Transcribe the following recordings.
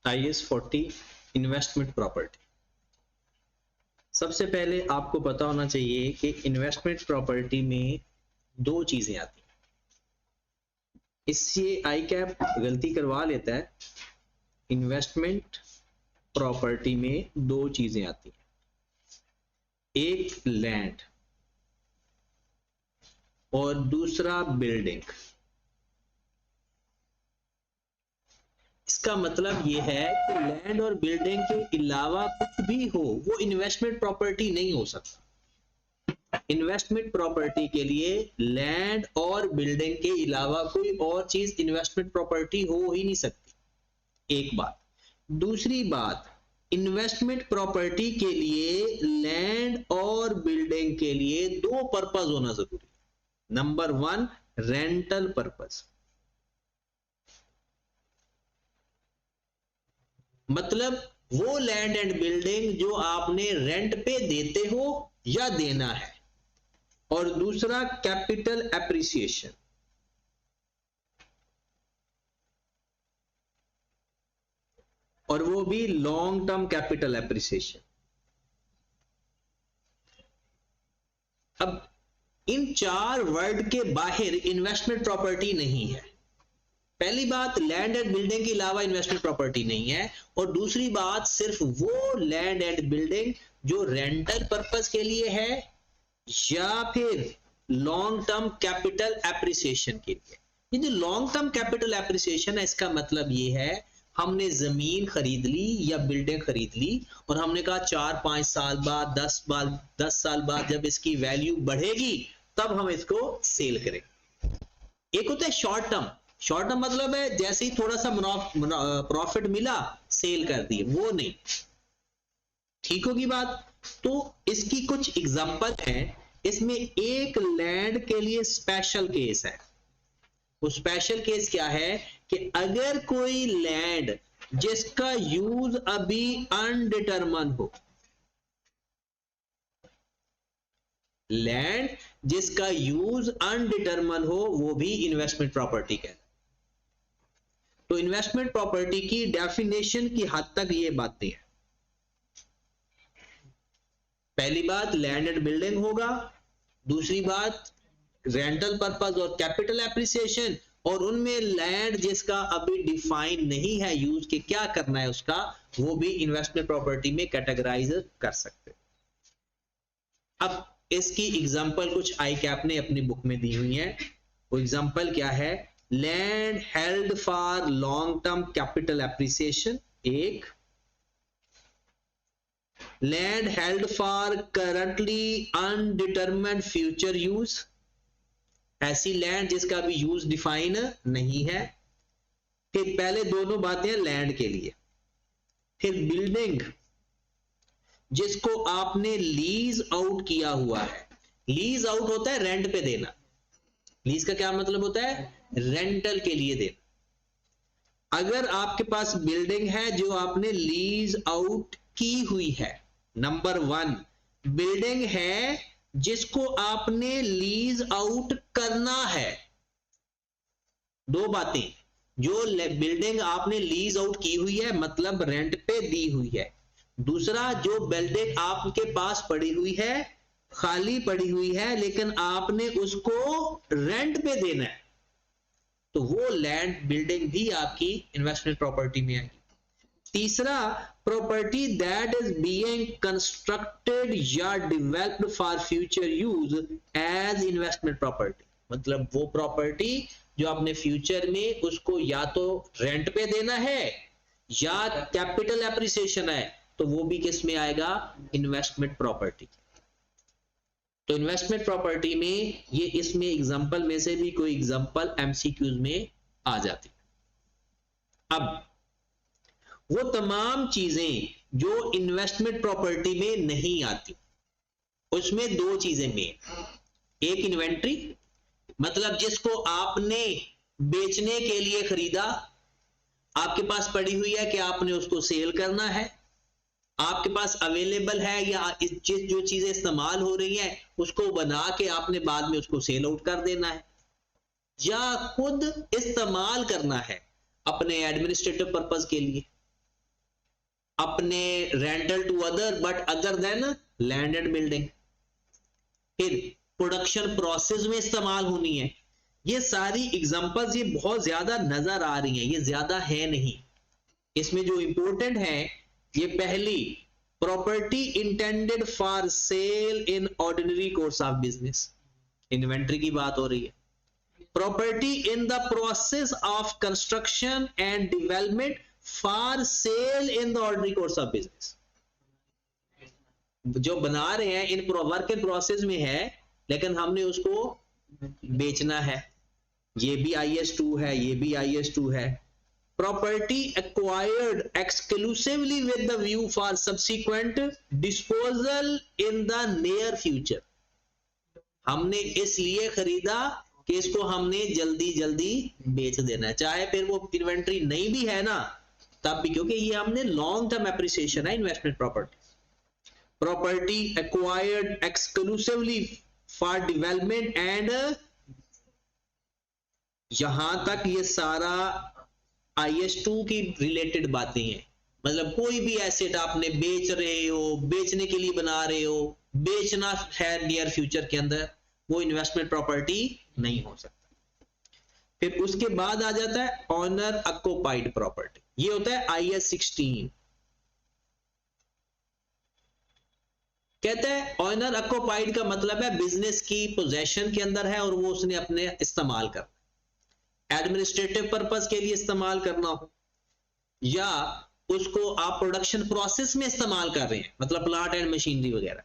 IS 40 investment property. सबसे पहले आपको पता होना चाहिए कि इन्वेस्टमेंट प्रॉपर्टी में दो चीजें आती हैं। इससे आई कैप गलती करवा लेता है। इन्वेस्टमेंट प्रॉपर्टी में दो चीजें आती हैं, एक लैंड और दूसरा बिल्डिंग। इसका मतलब ये है कि लैंड और बिल्डिंग के अलावा कुछ भी हो वो इन्वेस्टमेंट प्रॉपर्टी नहीं हो सकता। इन्वेस्टमेंट प्रॉपर्टी के लिए लैंड और बिल्डिंग के अलावा कोई और चीज इन्वेस्टमेंट प्रॉपर्टी हो ही नहीं सकती। एक बात। दूसरी बात, इन्वेस्टमेंट प्रॉपर्टी के लिए लैंड और बिल्डिंग के लिए दो पर्पस होना जरूरी है। नंबर 1, रेंटल पर्पस, मतलब वो लैंड एंड बिल्डिंग जो आपने रेंट पे देते हो या देना है। और दूसरा कैपिटल एप्रिसिएशन, और वो भी लॉन्ग टर्म कैपिटल एप्रिसिएशन। अब इन चार वर्ड के बाहर इन्वेस्टमेंट प्रॉपर्टी नहीं है। पहली बात, लैंड एंड बिल्डिंग के अलावा इन्वेस्टमेंट प्रॉपर्टी नहीं है। और दूसरी बात, सिर्फ वो लैंड एंड बिल्डिंग जो रेंटल पर्पस के लिए है या फिर लॉन्ग टर्म कैपिटल एप्रिसिएशन के लिए। ये जो लॉन्ग टर्म कैपिटल एप्रिसिएशन है, इसका मतलब ये है हमने जमीन खरीद ली या बिल्डिंग खरीद ली और हमने कहा 4-5 साल बाद 10 साल बाद जब इसकी वैल्यू बढ़ेगी तब हम इसको सेल करेंगे। एक होता है शॉर्ट टर्म। शॉर्ट टर्म मतलब है जैसे ही थोड़ा सा प्रॉफिट मिला सेल कर दिए, वो नहीं। ठीक होगी बात। तो इसकी कुछ एग्जांपल हैं। इसमें एक लैंड के लिए स्पेशल केस है। वो स्पेशल केस क्या है कि अगर कोई लैंड जिसका यूज अभी अनडिटरमन हो, लैंड जिसका यूज अनडिटरमन हो, वो भी इन्वेस्टमेंट प्रॉपर्टी कहलाता है। तो इन्वेस्टमेंट प्रॉपर्टी की डेफिनेशन की हद तक ये बातें हैं। पहली बात, लैंड एंड बिल्डिंग होगा। दूसरी बात, रेंटल पर्पस और कैपिटल एप्रिसिएशन। और उनमें लैंड जिसका अभी डिफाइन नहीं है यूज के क्या करना है उसका, वो भी इन्वेस्टमेंट प्रॉपर्टी में कैटेगराइज कर सकते हैं। अब इसकी एग्जांपल कुछ आई कैप ने अपनी बुक में दी हुई है। वो एग्जांपल क्या है? Land held for long term capital appreciation, एक। Land held for currently undetermined future use, ऐसी लैंड जिसका भी यूज डिफाइन नहीं है। फिर पहले दोनों बातें लैंड के लिए। फिर बिल्डिंग जिसको आपने लीज आउट किया हुआ है। लीज आउट होता है रेंट पे देना। लीज का क्या मतलब होता है? रेंटल के लिए देना। अगर आपके पास बिल्डिंग है जो आपने लीज आउट की हुई है, नंबर 1 बिल्डिंग है जिसको आपने लीज आउट करना है। दो बातें, जो बिल्डिंग आपने लीज आउट की हुई है मतलब रेंट पे दी हुई है। दूसरा, जो बिल्डिंग आपके पास पड़ी हुई है, खाली पड़ी हुई है, लेकिन आपने उसको रेंट पे देना है, तो वो लैंड बिल्डिंग भी आपकी इन्वेस्टमेंट प्रॉपर्टी में आएगी। तीसरा, property that is being constructed या developed for future use as investment property, मतलब वो प्रॉपर्टी जो आपने फ्यूचर में उसको या तो रेंट पे देना है या कैपिटल एप्रिसिएशन है, तो वो भी किस में आएगा? Investment property. तो इन्वेस्टमेंट प्रॉपर्टी में ये इसमें एग्जांपल में से भी कोई एग्जांपल एमसीक्यूज में आ जाती। अब वो तमाम चीजें जो इन्वेस्टमेंट प्रॉपर्टी में नहीं आती, उसमें दो चीजें मेन। एक इन्वेंट्री, मतलब जिसको आपने बेचने के लिए खरीदा, आपके पास पड़ी हुई है कि आपने उसको सेल करना है, आपके पास अवेलेबल है, या जो चीजें इस्तेमाल हो रही हैं उसको बना के आपने बाद में उसको सेल आउट कर देना है, या खुद इस्तेमाल करना है अपने एडमिनिस्ट्रेटिव पर्पस के लिए। अपने rental to other but other than land and building, फिर प्रोडक्शन प्रोसेस में इस्तेमाल होनी है। ये सारी एग्जांपल्स ये बहुत ज्यादा नजर आ रही हैं, ये ज्यादा है नहीं। इसमें जो इंपॉर्टेंट है ये पहली, property intended for sale in ordinary course of business, inventory की बात हो रही है। Property in the process of construction and development for sale in the ordinary course of business, जो बना रहे हैं इन वर्क इन प्रोसेस में है लेकिन हमने उसको बेचना है, ये भी IS2 है, ये भी IS2 है। Property acquired exclusively with the view for subsequent disposal in the near future, हमने इसलिए खरीदा कि इसको हमने जल्दी जल्दी बेच देना है, चाहे फिर वो इन्वेंट्री नहीं भी है ना तब भी, क्योंकि ये हमने लॉन्ग टर्म एप्रिसिएशन है investment property. Property acquired exclusively for development and, यहां तक ये सारा IS2 की रिलेटेड बातें हैं। मतलब कोई भी एसेट आपने बेच रहे हो, बेचने के लिए बना रहे हो, बेचना है नियर फ्यूचर के अंदर, वो इन्वेस्टमेंट प्रॉपर्टी नहीं हो सकता। फिर उसके बाद आ जाता है ऑनर ऑक्युपाइड प्रॉपर्टी, ये होता है IS16। कहते हैं ऑनर ऑक्युपाइड का मतलब है बिजनेस की पोजेशन के अंदर है और वो उसने अपने इस्तेमाल करना, एडमिनिस्ट्रेटिव पर्पस के लिए इस्तेमाल करना हो, या उसको आप प्रोडक्शन प्रोसेस में इस्तेमाल कर रहे हैं, मतलब प्लांट एंड मशीनरी वगैरह।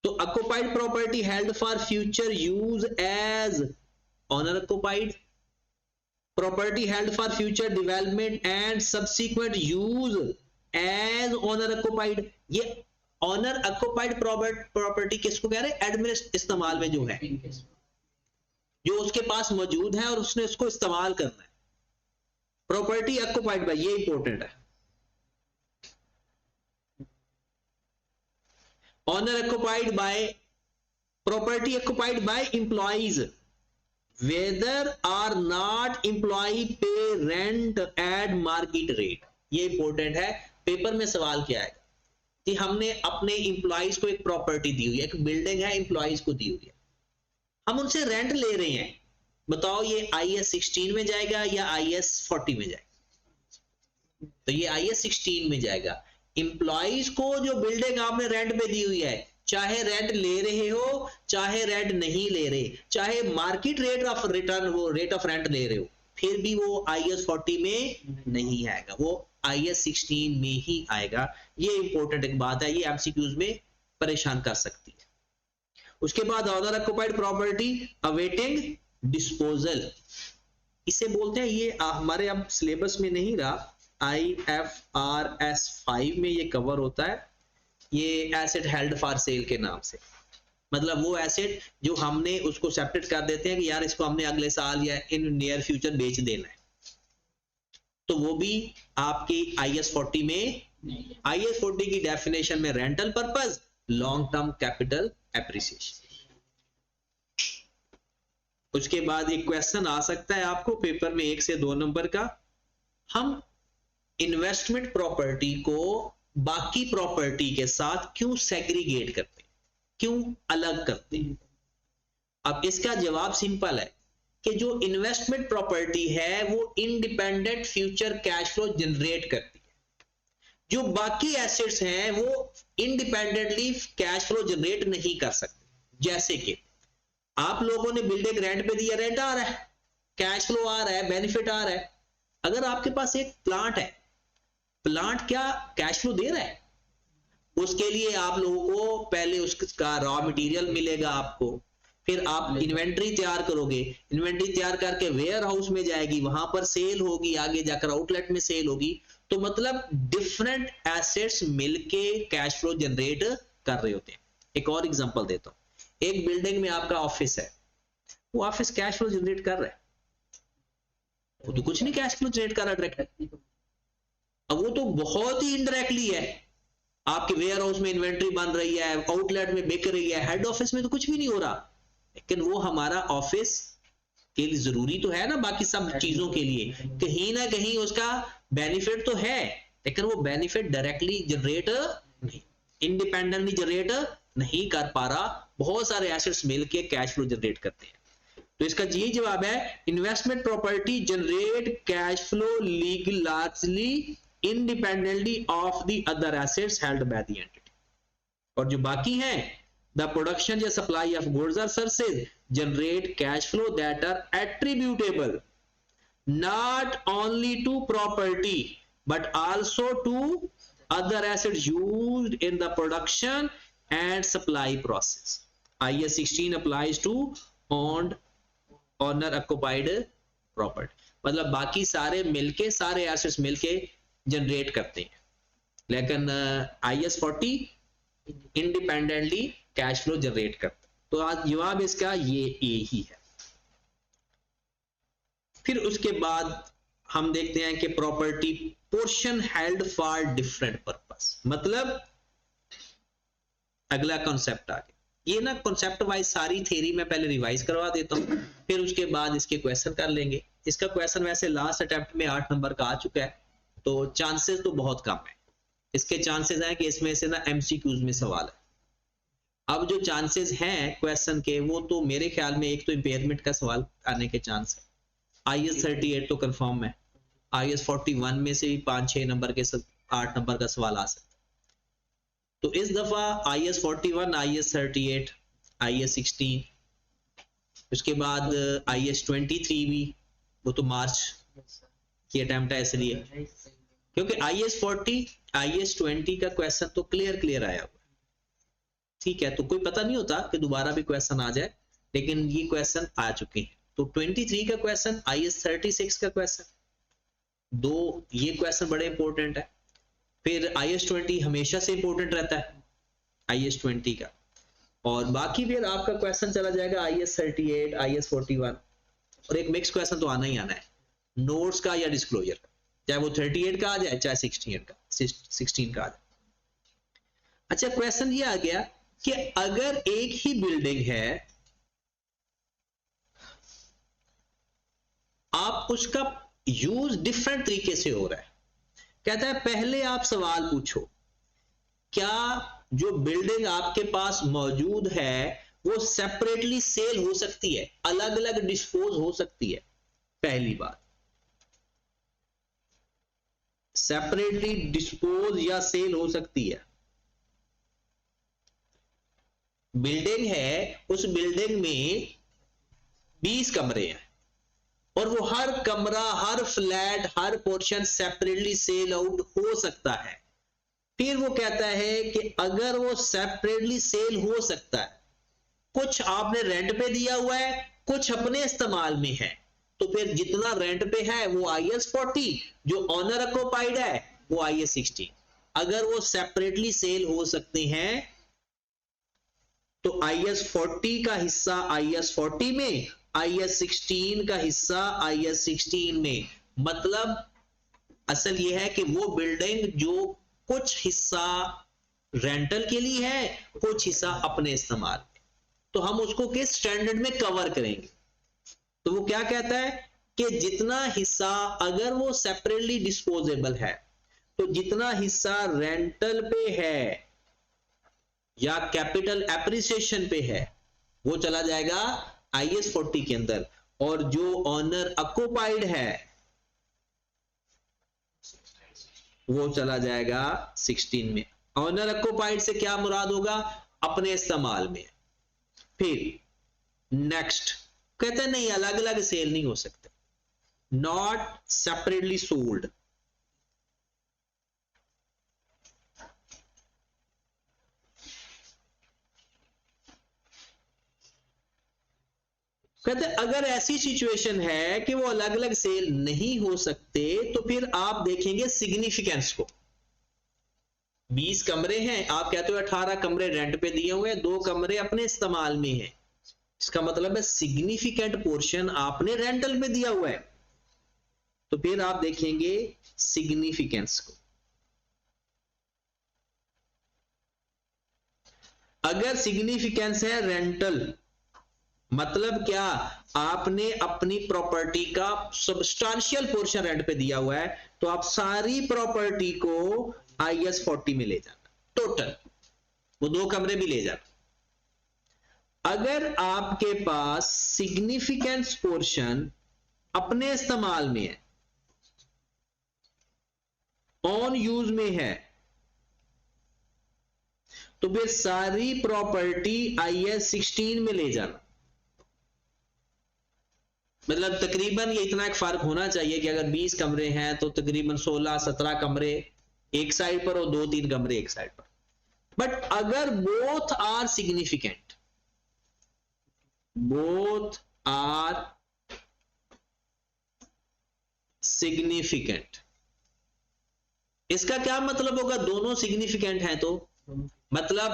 तो occupied property held for future use as owner occupied, property held for future development and subsequent use as owner occupied. ये ऑनर ऑक्युपाइड प्रॉपर्टी किसको कह रहे हैं? एडमिनिस्ट्रेटिव इस्तेमाल में जो है, जो उसके पास मौजूद है और उसने उसको इस्तेमाल करना है। प्रॉपर्टी ऑक्युपाइड बाय, ये इंपॉर्टेंट है। Owner occupied by, property occupied by employees whether or not employee pay rent at market rate. ये इंपॉर्टेंट है, पेपर में सवाल क्या आएगा कि हमने अपने एम्प्लॉइज को एक प्रॉपर्टी दी हुई है, एक बिल्डिंग है, एम्प्लॉइज को दी हुई है, हम उनसे रेंट ले रहे हैं, बताओ ये IS16 में जाएगा या IS40 में जाएगा? तो ये IS16 में जाएगा। एम्प्लॉइज को जो बिल्डिंग आपने रेंट पे दी हुई है, चाहे रेंट ले रहे हो चाहे रेंट नहीं ले रहे, चाहे मार्केट रेट ऑफ रिटर्न, वो रेट ऑफ रेंट ले रहे हो, फिर भी वो IS40 में नहीं आएगा, वो IS16 में ही आएगा। ये इंपॉर्टेंट एक बात है, ये MCQs में परेशान कर सकती है। उसके बाद owner occupied property awaiting disposal, इसे बोलते हैं, ये हमारे अब सिलेबस में नहीं रहा, IFRS 5 में ये कवर होता है, ये एसेट हेल्ड फॉर सेल के नाम से। मतलब वो एसेट जो हमने उसको सेपरेट कर देते हैं कि यार इसको हमने अगले साल या इन नियर फ्यूचर बेच देना है, तो वो भी आपकी IS40 में, IS40 की डेफिनेशन में rental purpose, long term capital appreciation. उसके बाद एक क्वेश्चन आ सकता है आपको पेपर में 1 से 2 नंबर का, हम इन्वेस्टमेंट प्रॉपर्टी को बाकी प्रॉपर्टी के साथ क्यों सेग्रीगेट करते हैं, क्यों अलग करते हैं? अब इसका जवाब सिंपल है कि जो इन्वेस्टमेंट प्रॉपर्टी है वो independent future cash flow generate करती है, जो बाकी एसेट्स हैं वो इंडिपेंडेंटली कैश फ्लो जनरेट नहीं कर सकते। जैसे कि आप लोगों ने बिल्डिंग रेंट पे दिया, रेंट आ रहा है, कैश फ्लो आ रहा है, बेनिफिट आ रहा है। अगर आपके पास एक प्लांट है, प्लांट क्या कैश फ्लो दे रहा है? उसके लिए आप लोगों को पहले उसका रॉ मटेरियल मिलेगा आपको, फिर आप इन्वेंट्री तैयार करोगे, इन्वेंट्री तैयार करके वेयर हाउस में जाएगी, वहां पर सेल होगी, आगे जाकर आउटलेट में सेल होगी। तो मतलब डिफरेंट एसेट्स मिलके कैश फ्लो जनरेट कर रहे होते हैं। एक और एग्जांपल देता हूं, एक बिल्डिंग में आपका ऑफिस है, वो ऑफिस कैश फ्लो जनरेट कर रहा है? वो तो कुछ नहीं कैश फ्लो जनरेट कर रहा डायरेक्ट, अब वो तो बहुत ही इनडायरेक्टली है। आपके वेयर हाउस में इन्वेंट्री बन रही है, आउटलेट में बिक रही है, हेड ऑफिस में तो कुछ भी नहीं हो रहा, लेकिन वो हमारा ऑफिस के लिए जरूरी तो है ना, बाकी सब चीजों के लिए कहीं ना कहीं उसका बेनिफिट तो है, लेकिन वो बेनिफिट डायरेक्टली जनरेट नहीं, इंडिपेंडेंटली जनरेट नहीं कर पा रहा, बहुत सारे एसेट्स मिलके कैश फ्लो जनरेट करते हैं। तो इसका यही जवाब है, investment property generate cash flow legal largely independently of the other assets held by the entity. और जो बाकी हैं, द प्रोडक्शन या सप्लाई ऑफ गुड्स और services generate cash flow that are attributable not only to property but also to other assets used in the production and supply process. IAS 16 applies to owned owner occupied property, मतलब बाकी सारे मिलके, सारे assets मिलके generate करते हैं, लेकिन IAS 40 independently cash flow generate करता है। तो आज जवाब इसका ये ही है। फिर उसके बाद हम देखते हैं कि property portion held for different purpose, मतलब अगला कॉन्सेप्ट आ गया। ये ना कॉन्सेप्ट वाइज सारी थ्योरी में पहले रिवाइज करवा देता हूं, फिर उसके बाद इसके क्वेश्चन कर लेंगे। इसका क्वेश्चन वैसे लास्ट अटेम्प्ट में 8 नंबर का आ चुका है, तो चांसेस तो बहुत कम है। इसके चांसेस हैं कि इसमें से ना एमसीक्यूज में सवाल है। अब जो चांसेस हैं क्वेश्चन के, वो तो मेरे ख्याल में एक तो इंपेयरमेंट का सवाल आने के चांस है, IAS 38 तो कंफर्म है, IAS 41 में से भी 5-6 नंबर के 8 नंबर का सवाल आ सकता है। तो इस दफा IAS 41, IAS 38, IAS 16, उसके बाद IAS 23 भी, वो तो मार्च की अटेम्प्ट है इसलिए, क्योंकि IAS 40, IAS 20 का क्वेश्चन तो क्लियर आया हुआ, ठीक है, तो कोई पता नहीं होता कि दोबारा भी क्वेश्चन आ जाए, लेकिन ये क्वेश्चन आ चुके हैं। तो 23 का क्वेश्चन, IAS 36 का क्वेश्चन, दो ये क्वेश्चन बड़े इंपॉर्टेंट है। फिर IAS 20 हमेशा से इंपॉर्टेंट रहता है, IAS 20 का, और बाकी फिर आपका क्वेश्चन चला जाएगा IAS 38, IAS 41, और एक मिक्स क्वेश्चन तो आना ही आना है, नोट्स का या डिस्क्लोजर का, चाहे वो 38 का आ जाए चाहे 16 का आ जाए। अच्छा, क्वेश्चन ये आ गया कि अगर एक ही बिल्डिंग है, आप उसका यूज डिफरेंट तरीके से हो रहा है, कहता है पहले आप सवाल पूछो, क्या जो बिल्डिंग आपके पास मौजूद है वो सेपरेटली सेल हो सकती है, अलग अलग डिस्पोज हो सकती है? पहली बात, सेपरेटली डिस्पोज या सेल हो सकती है। बिल्डिंग है, उस बिल्डिंग में 20 कमरे हैं और वो हर कमरा, हर फ्लैट, हर पोर्शन सेपरेटली सेल आउट हो सकता है। फिर वो कहता है कि अगर वो सेपरेटली सेल हो सकता है, कुछ आपने रेंट पे दिया हुआ है, कुछ अपने इस्तेमाल में है, तो फिर जितना रेंट पे है वो IAS 40, जो ऑनर ऑक्युपाइड है वो IAS 16। अगर वो सेपरेटली सेल हो सकते हैं तो IAS 40 का हिस्सा IAS 40 में, IAS 16 का हिस्सा IAS 16 में। मतलब असल ये है कि वो बिल्डिंग जो कुछ हिस्सा रेंटल के लिए है, कुछ हिस्सा अपने इस्तेमाल में, तो हम उसको किस स्टैंडर्ड में कवर करेंगे? तो वो क्या कहता है कि जितना हिस्सा अगर वो सेपरेटली डिस्पोजेबल है, तो जितना हिस्सा रेंटल पे है या कैपिटल एप्रिसिएशन पे है वो चला जाएगा IAS 40 के अंदर, और जो ऑनर ऑक्युपाइड है वो चला जाएगा 16 में। ऑनर ऑक्युपाइड से क्या मुराद होगा? अपने इस्तेमाल में। फिर नेक्स्ट कहते हैं नहीं, अलग अलग सेल नहीं हो सकते, नॉट सेपरेटली सोल्ड। कहते अगर ऐसी सिचुएशन है कि वो अलग अलग सेल नहीं हो सकते, तो फिर आप देखेंगे सिग्निफिकेंस को। 20 कमरे हैं, आप कहते हो 18 कमरे रेंट पे दिए हुए हैं, 2 कमरे अपने इस्तेमाल में हैं, इसका मतलब है सिग्निफिकेंट पोर्शन आपने रेंटल पे दिया हुआ है, तो फिर आप देखेंगे सिग्निफिकेंस को। अगर सिग्निफिकेंस है रेंटल, मतलब क्या? आपने अपनी प्रॉपर्टी का सब्सटेंशियल पोर्शन रेंट पे दिया हुआ है, तो आप सारी प्रॉपर्टी को IS 40 में ले जाना, टोटल वो 2 कमरे भी ले जाना। अगर आपके पास सिग्निफिकेंस पोर्शन अपने इस्तेमाल में है, ऑन यूज में है, तो फिर सारी प्रॉपर्टी IS 16 में ले जाना। मतलब तकरीबन ये इतना एक फर्क होना चाहिए कि अगर 20 कमरे हैं तो तकरीबन 16-17 कमरे एक साइड पर और 2-3 कमरे एक साइड पर। बट अगर both are significant, both are significant, इसका क्या मतलब होगा? दोनों सिग्निफिकेंट हैं तो मतलब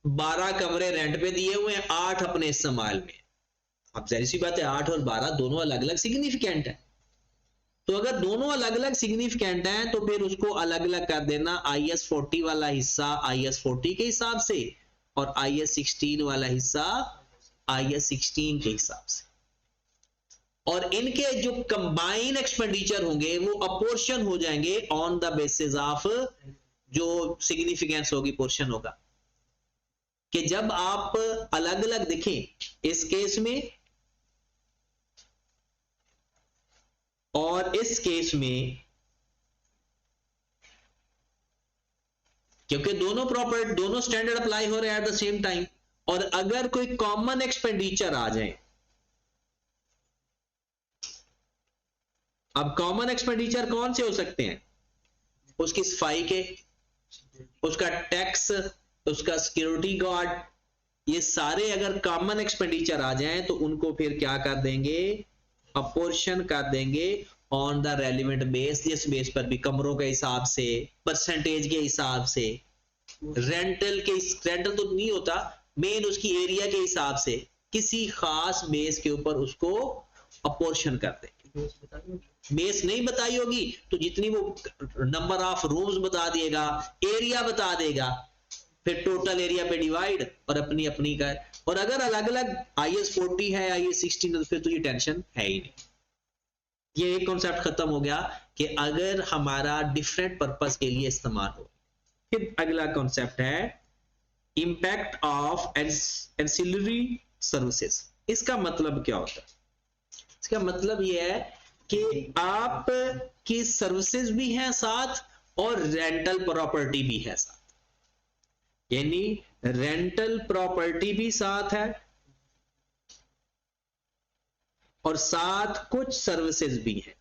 12 कमरे रेंट पे दिए हुए हैं, 8 अपने इस्तेमाल में। अब जाहिर सी बात है 8 और 12 दोनों अलग अलग सिग्निफिकेंट है, तो अगर दोनों अलग अलग सिग्निफिकेंट हैं तो फिर उसको अलग अलग कर देना। IS 40 वाला हिस्सा IS 40 के हिसाब से और IS 16 वाला हिस्सा IS 16 के हिसाब से, और इनके जो कंबाइन एक्सपेंडिचर होंगे वो अपोर्शन हो जाएंगे ऑन द बेसिस ऑफ जो सिग्निफिकेंस होगी, पोर्शन होगा। कि जब आप अलग अलग देखें इस केस में और इस केस में, क्योंकि दोनों प्रॉपर्टी दोनों स्टैंडर्ड अप्लाई हो रहे हैं एट द सेम टाइम, और अगर कोई कॉमन एक्सपेंडिचर आ जाए, अब कॉमन एक्सपेंडिचर कौन से हो सकते हैं? उसकी सफाई के, उसका टैक्स, उसका सिक्योरिटी गार्ड, ये सारे अगर कॉमन एक्सपेंडिचर आ जाएं तो उनको फिर क्या कर देंगे? अपोर्शन कर देंगे ऑन द रेलिवेंट बेस, जिस बेस पर भी कमरों के हिसाब से, परसेंटेज के हिसाब से, रेंटल तो नहीं होता, मेन उसकी एरिया के हिसाब से किसी खास बेस के ऊपर उसको अपोर्शन कर देंगे। बेस नहीं बताई होगी तो जितनी वो नंबर ऑफ रूम्स बता देगा, एरिया बता देगा, फिर टोटल एरिया पे डिवाइड और अपनी अपनी का। और अगर अलग अलग IS 40 है IS 16 तो फिर तो ये टेंशन है ही नहीं। ये एक कॉन्सेप्ट खत्म हो गया कि अगर हमारा डिफरेंट पर्पस के लिए इस्तेमाल हो। फिर अगला कॉन्सेप्ट है इंपैक्ट ऑफ एंसिलरी सर्विसेज। इसका मतलब क्या होता है? इसका मतलब यह है कि आप की सर्विसेज भी हैं साथ और रेंटल प्रॉपर्टी भी है साथ, यानी रेंटल प्रॉपर्टी भी साथ है और साथ कुछ सर्विसेज भी है।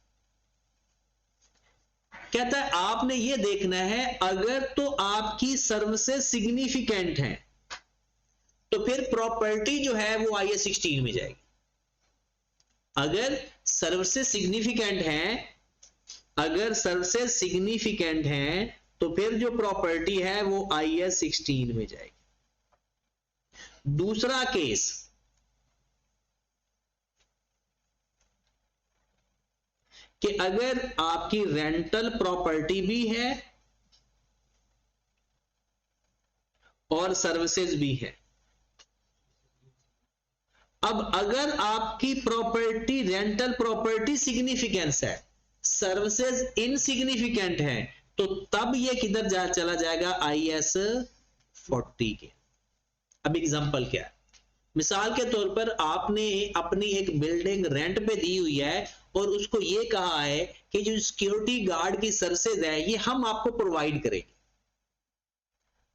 कहता है आपने ये देखना है अगर तो आपकी सर्विसेज सिग्निफिकेंट हैं तो फिर प्रॉपर्टी जो है वो IS 16 में जाएगी। अगर सर्विसेज सिग्निफिकेंट हैं, अगर सर्विसेज सिग्निफिकेंट हैं तो फिर जो प्रॉपर्टी है वो IS 16 में जाएगी। दूसरा केस, कि अगर आपकी रेंटल प्रॉपर्टी भी है और सर्विसेज भी है। अब अगर आपकी प्रॉपर्टी रेंटल प्रॉपर्टी सिग्निफिकेंस है, सर्विसेज इनसिग्निफिकेंट है, तो तब ये किधर चला जाएगा? IS 40 के। अब एग्जांपल क्या है? मिसाल के तौर पर आपने अपनी एक बिल्डिंग रेंट पे दी हुई है और उसको ये कहा है कि जो सिक्योरिटी गार्ड की सर्विसेज है ये हम आपको प्रोवाइड करेंगे।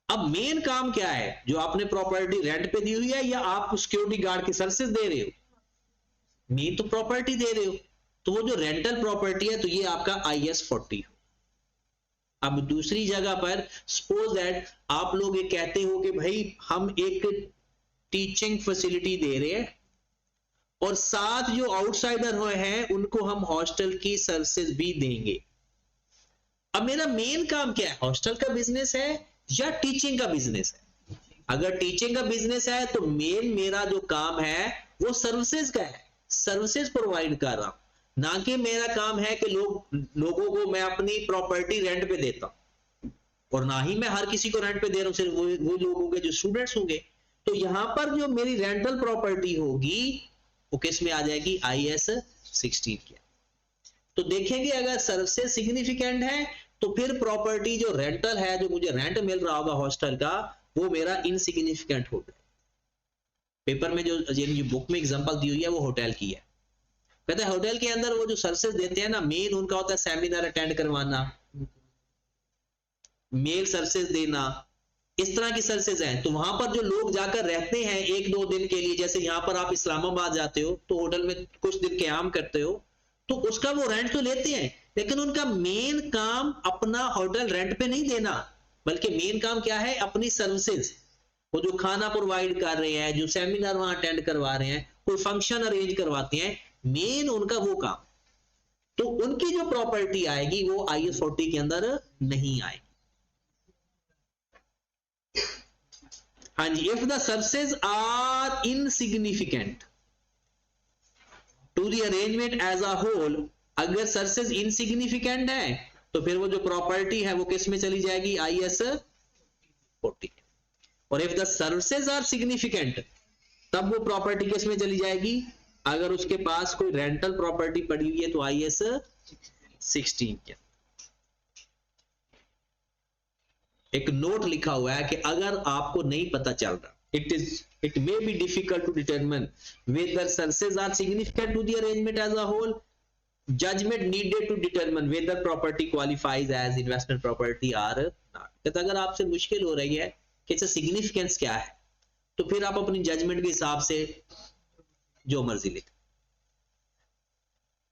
अब मेन काम क्या है? जो आपने प्रॉपर्टी रेंट पे दी हुई है या आप सिक्योरिटी गार्ड की सर्विसेज दे रहे हो? मेन तो प्रॉपर्टी दे रहे हो, तो वो जो रेंटल प्रॉपर्टी है तो ये आपका IS 40 हो। अब दूसरी जगह पर सपोज दैट आप लोग ये कहते हो कि भाई हम एक टीचिंग फैसिलिटी दे रहे हैं और साथ जो आउटसाइडर हुए हैं उनको हम हॉस्टल की सर्विसेज भी देंगे। अब मेरा मेन काम क्या है? हॉस्टल का बिजनेस है या टीचिंग का बिजनेस है? अगर टीचिंग का बिजनेस है तो मेन मेरा जो काम है वो सर्विसेज का है, सर्विसेज प्रोवाइड कर रहा हूं, ना कि मेरा काम है कि लोगों को मैं अपनी प्रॉपर्टी रेंट पे देता हूं, और ना ही मैं हर किसी को रेंट पे दे रहा हूं, सिर्फ वो लोग होंगे जो स्टूडेंट्स होंगे। तो यहां पर जो मेरी रेंटल प्रॉपर्टी होगी वो किस में आ जाएगी, IAS 16 के। तो देखेंगे अगर सर्विसेज सिग्निफिकेंट है तो फिर प्रॉपर्टी जो रेंटल है, जो मुझे रेंट मिल रहा होगा हॉस्टल का, वो मेरा इनसिग्निफिकेंट होगा। पेपर में जो बुक में एग्जांपल दी हुई है वो होटल की है। कहते हैं होटल के अंदर वो जो सर्विसेज देते हैं ना, मेन उनका होता है सेमिनार अटेंड करवाना, मेल सर्विसेज देना, इस तरह की सर्विसेज हैं। तो वहां पर जो लोग जाकर रहते हैं 1-2 दिन के लिए, जैसे यहां पर आप इस्लामाबाद जाते हो तो होटल में कुछ दिन क़याम करते हो, तो उसका वो रेंट तो लेते हैं, लेकिन उनका मेन काम अपना होटल रेंट पे नहीं देना, बल्कि मेन काम क्या है, अपनी सर्विसेज, वो जो खाना प्रोवाइड कर रहे हैं, जो सेमिनार वहां अटेंड करवा रहे हैं, कोई फंक्शन अरेंज करवाते हैं, मेन उनका वो काम। तो उनकी जो प्रॉपर्टी आएगी वो IAS 40 के अंदर नहीं आएगी। हाँ जी, if the services are insignificant to the arrangement as a whole, अगर सर्विसेज इनसिग्निफिकेंट है तो फिर वो जो प्रॉपर्टी है वो किस में चली जाएगी, IAS 40। और if the services are significant, तब वो प्रॉपर्टी किस में चली जाएगी, अगर उसके पास कोई रेंटल प्रॉपर्टी पड़ी हुई है तो IAS 16 के। एक नोट लिखा हुआ है कि अगर आपको नहीं पता चल रहा, it may be difficult to determine whether services are significant to the arrangement as a whole, judgment needed to determine whether property qualifies as investment property or not। कहता अगर आपसे मुश्किल हो रही है कि इसका सिग्निफिकेंस क्या है, तो फिर आप अपनी जजमेंट के हिसाब से जो मर्जी लिख।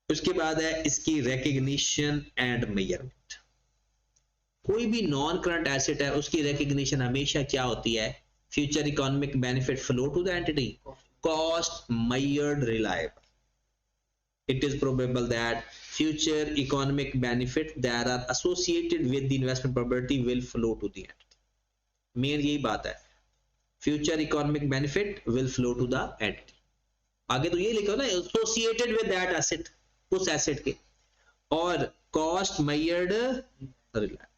उसके बाद है इसकी रिकग्निशन एंड मेजरमेंट। कोई भी नॉन करंट एसेट है उसकी रिकग्निशन हमेशा क्या होती है, future economic benefit flow to the entity, cost measured reliable, it is probable that future economic benefit that are associated with the investment property will flow to the entity। Main यही बात है, future economic benefit will flow to the entity। आगे तो ये लिखो ना, associated with that asset, उस asset के, और cost measured reliable।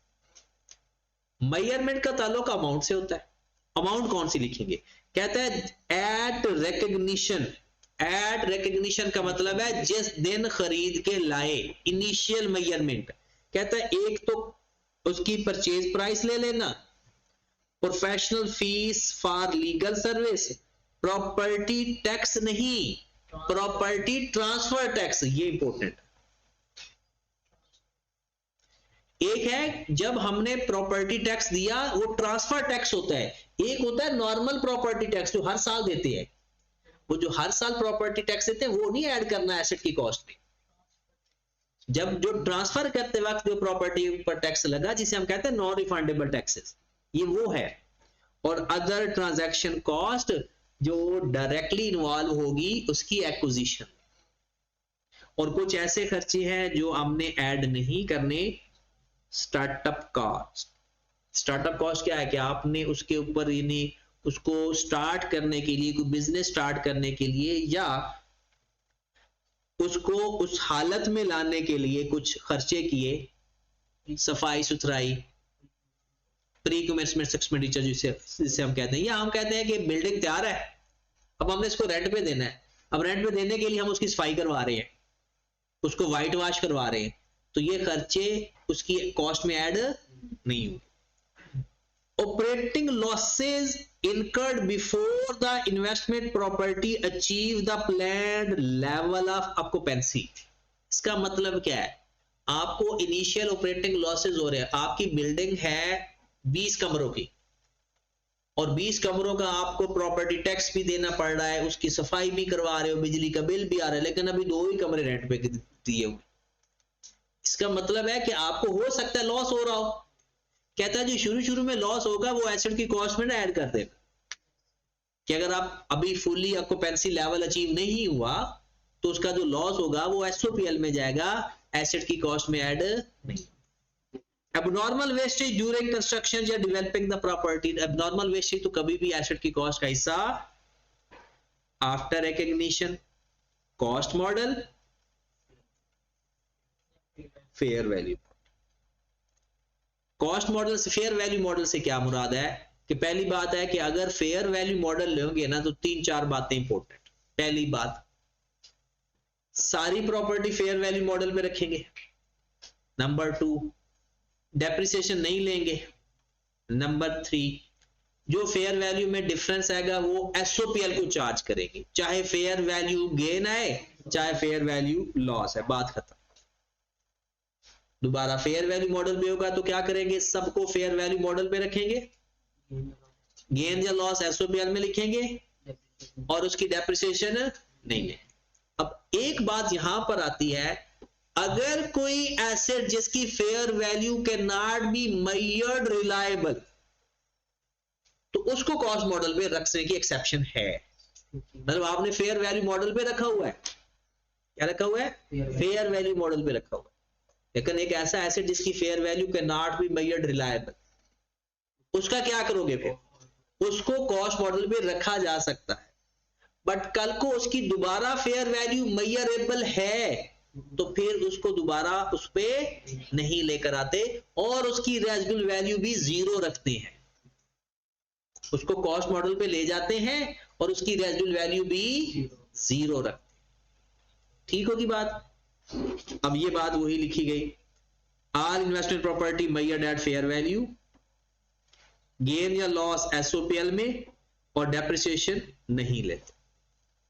मेजरमेंट का ताल्लुक अमाउंट से होता है। अमाउंट कौन सी लिखेंगे, कहता है एट रिकग्निशन। एट रिकग्निशन का मतलब है जिस दिन खरीद के लाए, इनिशियल मेजरमेंट। कहता है एक तो उसकी परचेज प्राइस ले लेना, professional fees for legal service, property tax नहीं, प्रॉपर्टी ट्रांसफर टैक्स, ये इंपॉर्टेंट। एक है जब हमने प्रॉपर्टी टैक्स दिया वो ट्रांसफर टैक्स होता है, एक होता है नॉर्मल प्रॉपर्टी टैक्स जो हर साल देते हैं। वो जो हर साल प्रॉपर्टी टैक्स देते हैं वो नहीं ऐड करना एसेट की कॉस्ट में। जब जो ट्रांसफर करते वक्त जो प्रॉपर्टी पर टैक्स लगा, जिसे हम कहते हैं नॉन रिफंडेबल टैक्सेस, ये वो है। और अदर ट्रांजैक्शन कॉस्ट जो डायरेक्टली इन्वॉल्व होगी उसकी एक्विजिशन, और कुछ ऐसे खर्चे हैं जो हमने ऐड नहीं करने। स्टार्टअप कॉस्ट, स्टार्टअप कॉस्ट क्या है कि आपने उसके ऊपर यानी उसको स्टार्ट करने के लिए, कोई बिजनेस स्टार्ट करने के लिए या उसको उस हालत में लाने के लिए कुछ खर्चे किए, सफाई सुथराई, प्री कमेंसमेंट एक्सपेंडिचर जिसे हम कहते हैं। या हम कहते हैं कि बिल्डिंग तैयार है, अब हमने इसको रेंट पे देना है, अब रेंट पे देने के लिए हम उसकी सफाई करवा रहे हैं, उसको व्हाइट वॉश करवा रहे हैं, तो ये खर्चे उसकी कॉस्ट में ऐड नहीं हुए। Operating losses incurred before the investment property achieve the planned level of occupancy। इसका मतलब क्या है, आपको इनिशियल ऑपरेटिंग लॉसेस हो रहे हैं। आपकी बिल्डिंग है 20 कमरों की और 20 कमरों का आपको प्रॉपर्टी टैक्स भी देना पड़ रहा है, उसकी सफाई भी करवा रहे हो, बिजली का बिल भी आ रहा है, लेकिन अभी 2 ही कमरे रेंट पे दिए हुए। इसका मतलब है कि आपको हो सकता है लॉस हो रहा हो। कहता है जो शुरू में लॉस होगा वो एसेट की कॉस्ट में ऐड कर देगा, कि अगर आप अभी फुली ऑक्यूपेंसी लेवल अचीव नहीं हुआ तो उसका जो लॉस होगा वो एसओपीएल में जाएगा, एसेट की कॉस्ट में ऐड नहीं। एबनॉर्मल वेस्टेज ड्यूरिंग कंस्ट्रक्शन या developing the property, abnormal wastage तो कभी भी एसेट की कॉस्ट का हिस्सा। After recognition, cost model, fair value. Cost model से, फेयर वैल्यू मॉडल से क्या मुराद है कि पहली बात है कि अगर फेयर वैल्यू मॉडल लोगे ना तो 3-4 बातें इंपॉर्टेंट। पहली बात, सारी प्रॉपर्टी फेयर वैल्यू मॉडल में रखेंगे। नंबर 2, डेप्रिसिएशन नहीं लेंगे। नंबर 3, जो फेयर वैल्यू में डिफरेंस आएगा वो एसओपीएल को चार्ज करेंगे, चाहे फेयर वैल्यू गेन आए चाहे फेयर वैल्यू लॉस है, बात खत्म। दोबारा फेयर वैल्यू मॉडल पे होगा तो क्या करेंगे, सबको फेयर वैल्यू मॉडल पे रखेंगे, गेन या लॉस एसओपीएल में लिखेंगे और उसकी डेप्रिसिएशन नहीं है। अब एक बात यहां पर आती है, अगर कोई एसेट जिसकी fair value can not be measured reliable, तो उसको कॉस्ट मॉडल पे रखने की एक्सेप्शन है। मतलब आपने फेयर वैल्यू मॉडल पे रखा हुआ है, क्या रखा हुआ है, फेयर वैल्यू मॉडल पे रखा हुआ है, लेकिन एक ऐसा एसेट जिसकी fair value can not be measured reliable, उसका क्या करोगे फिर, उसको कॉस्ट मॉडल पे रखा जा सकता है, बट कल को उसकी दोबारा फेयर वैल्यू मेजरेबल है तो फिर उसको दोबारा उस पे नहीं लेकर आते और उसकी रेजिडुअल वैल्यू भी 0 रखते हैं। उसको कॉस्ट मॉडल पे ले जाते हैं और उसकी रेजिडुअल वैल्यू भी 0 रखते हैं। ठीक होगी बात। अब ये बात वही लिखी गई, all investment property measured at fair value, gain या लॉस एसओपीएल में, और डेप्रिसिएशन नहीं लेते।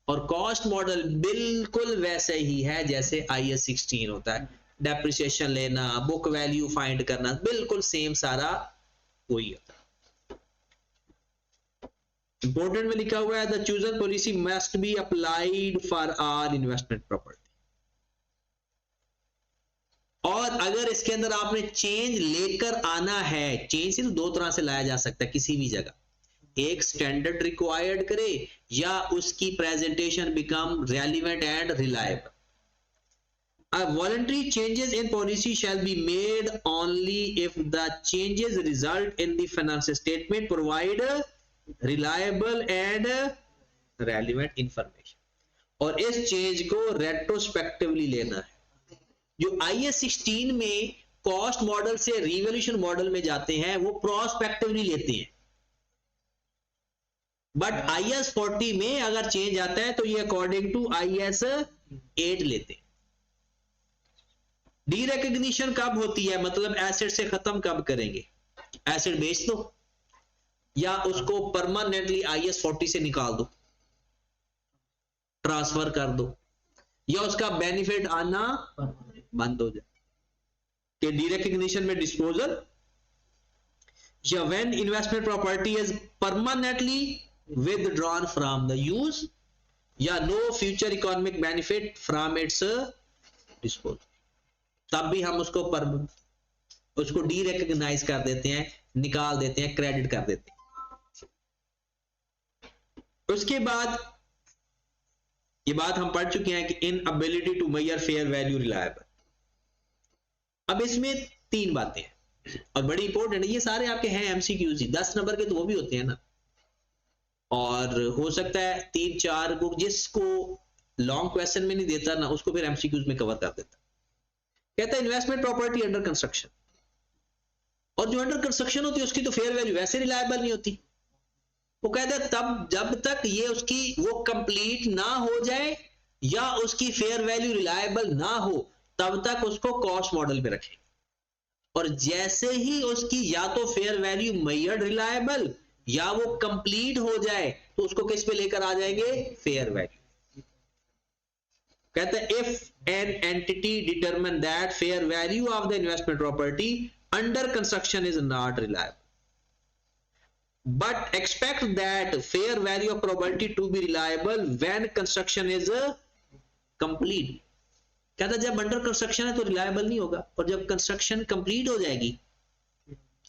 और कॉस्ट मॉडल बिल्कुल वैसे ही है जैसे IAS 16 होता है, डेप्रिसिएशन लेना, बुक वैल्यू फाइंड करना, बिल्कुल सेम सारा वही होता है। इंपोर्टेंट में लिखा हुआ है, the chosen policy must be applied for all investment property. और अगर इसके अंदर आपने चेंज लेकर आना है, चेंज सिर्फ 2 तरह से लाया जा सकता है किसी भी जगह, एक स्टैंडर्ड रिक्वायर्ड करे या उसकी presentation become relevant and reliable. Voluntary changes in policy shall be made only if the changes result in the financial statement provide reliable and relevant information। और इस चेंज को रेट्रोस्पेक्टिवली लेना है। जो IAS 16 में कॉस्ट मॉडल से revolution model में जाते हैं वो प्रोस्पेक्टिवली लेते हैं, बट IAS 40 में अगर चेंज आता है तो ये अकॉर्डिंग टू IAS 8 लेते हैं। डी रिकॉग्निशन कब होती है, मतलब एसेट से खत्म कब करेंगे, एसेट बेच दो या उसको परमानेंटली IAS 40 से निकाल दो, ट्रांसफर कर दो, या उसका बेनिफिट आना बंद हो जाए। कि डी रिकॉग्निशन में डिस्पोजल, या when investment property is permanently withdrawn from the use, या no future economic benefit from its disposal, तब भी हम उसको डी रिकॉग्नाइज कर देते हैं, निकाल देते हैं, क्रेडिट कर देते हैं। उसके बाद ये बात हम पढ़ चुके हैं कि inability to measure fair value reliable. अब इसमें 3 बातें हैं और बड़ी इंपॉर्टेंट है, ये सारे आपके हैं MCQs, 10 नंबर के तो वो भी होते हैं ना, और हो सकता है 3-4 को जिसको लॉन्ग क्वेश्चन में नहीं देता ना उसको फिर MCQs में कवर कर देता। कहता है इन्वेस्टमेंट प्रॉपर्टी अंडर कंस्ट्रक्शन, और जो अंडर कंस्ट्रक्शन होती है उसकी तो फेयर वैल्यू वैसे रिलायबल नहीं होती। वो कहता है तब जब तक ये उसकी वो कंप्लीट ना हो जाए या उसकी फेयर वैल्यू रिलायबल ना हो तब तक उसको कॉस्ट मॉडल पे रखें, और जैसे ही उसकी या तो फेयर वैल्यू मेजर्ड रिलायबल या वो कंप्लीट हो जाए तो उसको किस पे लेकर आ जाएंगे, फेयर वैल्यू। कहते हैं if an entity determine that fair value of the investment property under construction is not reliable but expect that fair value of property to be reliable when construction is complete। कहता जब under construction है तो reliable नहीं होगा, और जब construction complete हो जाएगी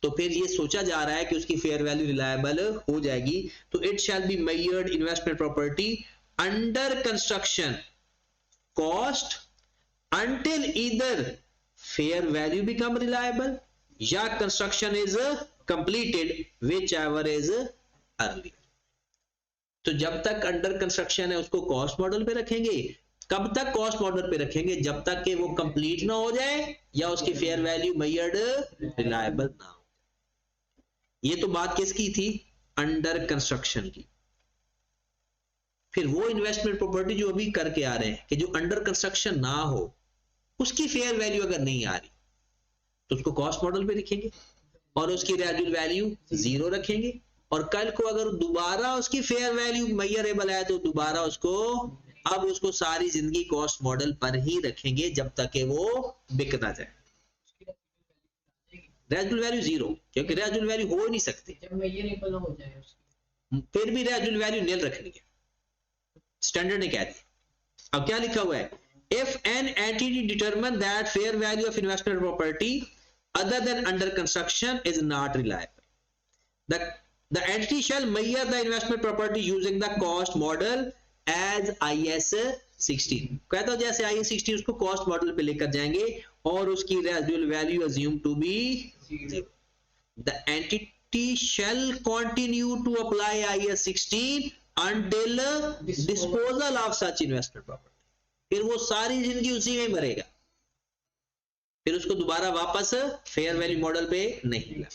तो फिर ये सोचा जा रहा है कि उसकी फेयर वैल्यू रिलायबल हो जाएगी। तो it shall be measured investment property under construction cost until either fair value become reliable या construction is completed whichever is earlier। तो जब तक अंडर कंस्ट्रक्शन है उसको कॉस्ट मॉडल पे रखेंगे, कब तक कॉस्ट मॉडल पे रखेंगे, जब तक कि वो कंप्लीट ना हो जाए या उसकी फेयर वैल्यू मेजर्ड रिलायबल ना हो। ये तो बात किसकी थी, अंडर कंस्ट्रक्शन की। फिर वो इन्वेस्टमेंट प्रॉपर्टी जो अभी करके आ रहे हैं कि जो अंडर कंस्ट्रक्शन ना हो, उसकी फेयर वैल्यू अगर नहीं आ रही तो उसको कॉस्ट मॉडल पे लिखेंगे और उसकी रेजिडुअल वैल्यू 0 रखेंगे, और कल को अगर दोबारा उसकी फेयर वैल्यू मेजरेबल है तो दोबारा उसको, अब उसको सारी जिंदगी कॉस्ट मॉडल पर ही रखेंगे जब तक कि वो बिक ना जाए। रेजिडुअल वैल्यू 0, क्योंकि रेजिडुअल वैल्यू हो नहीं सकती, जब मेजरेबल हो जाए फिर भी रेजिडुअल वैल्यू नील रखनी है, स्टैंडर्ड ने कह दिया। अब क्या लिखा हुआ है, if an entity determine that fair value of investment property other than under construction is not reliable, the entity shall measure the investment property using the cost model as IS 16। कहता हूं जैसे IS 16 उसको cost model पे लेकर जाएंगे और उसकी residual value assume to be 0। the entity shall continue to apply IS 16 until disposal of such investment property। फिर वो सारी जिंदगी उसी में मरेगा, फिर उसको दोबारा वापस फेयर वैल्यू मॉडल पे नहीं मिला।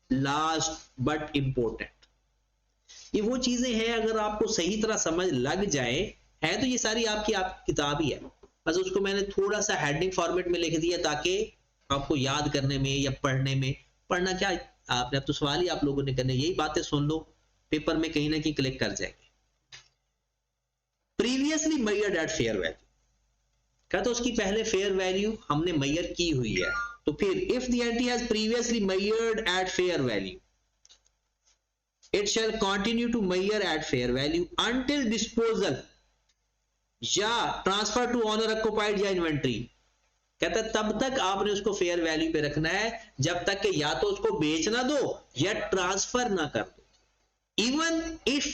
लास्ट बट इंपॉर्टेंट, ये वो चीजें हैं अगर आपको सही तरह समझ लग जाए, है तो ये सारी आपकी किताब ही है, बस उसको मैंने थोड़ा सा हेडिंग फॉर्मेट में लिख दिया ताकि आपको याद करने में या पढ़ने में, पढ़ना क्या आपने, अब तो सवाल ही आप लोगों ने करने, यही बातें सुन लो पेपर में कहीं ना कहीं क्लिक कर जाएंगे। Previously measured at fair value, कहते तो उसकी पहले फेयर वैल्यू हमने मेजर की हुई है, तो फिर if the entity has previously measured at fair value it shall continue to measure at fair value until disposal या ट्रांसफर टू ओनर ऑक्युपाइड या इन्वेंट्री। कहता है तब तक आपने उसको फेयर वैल्यू पे रखना है जब तक कि या तो उसको बेच ना दो या ट्रांसफर ना कर दो। Even if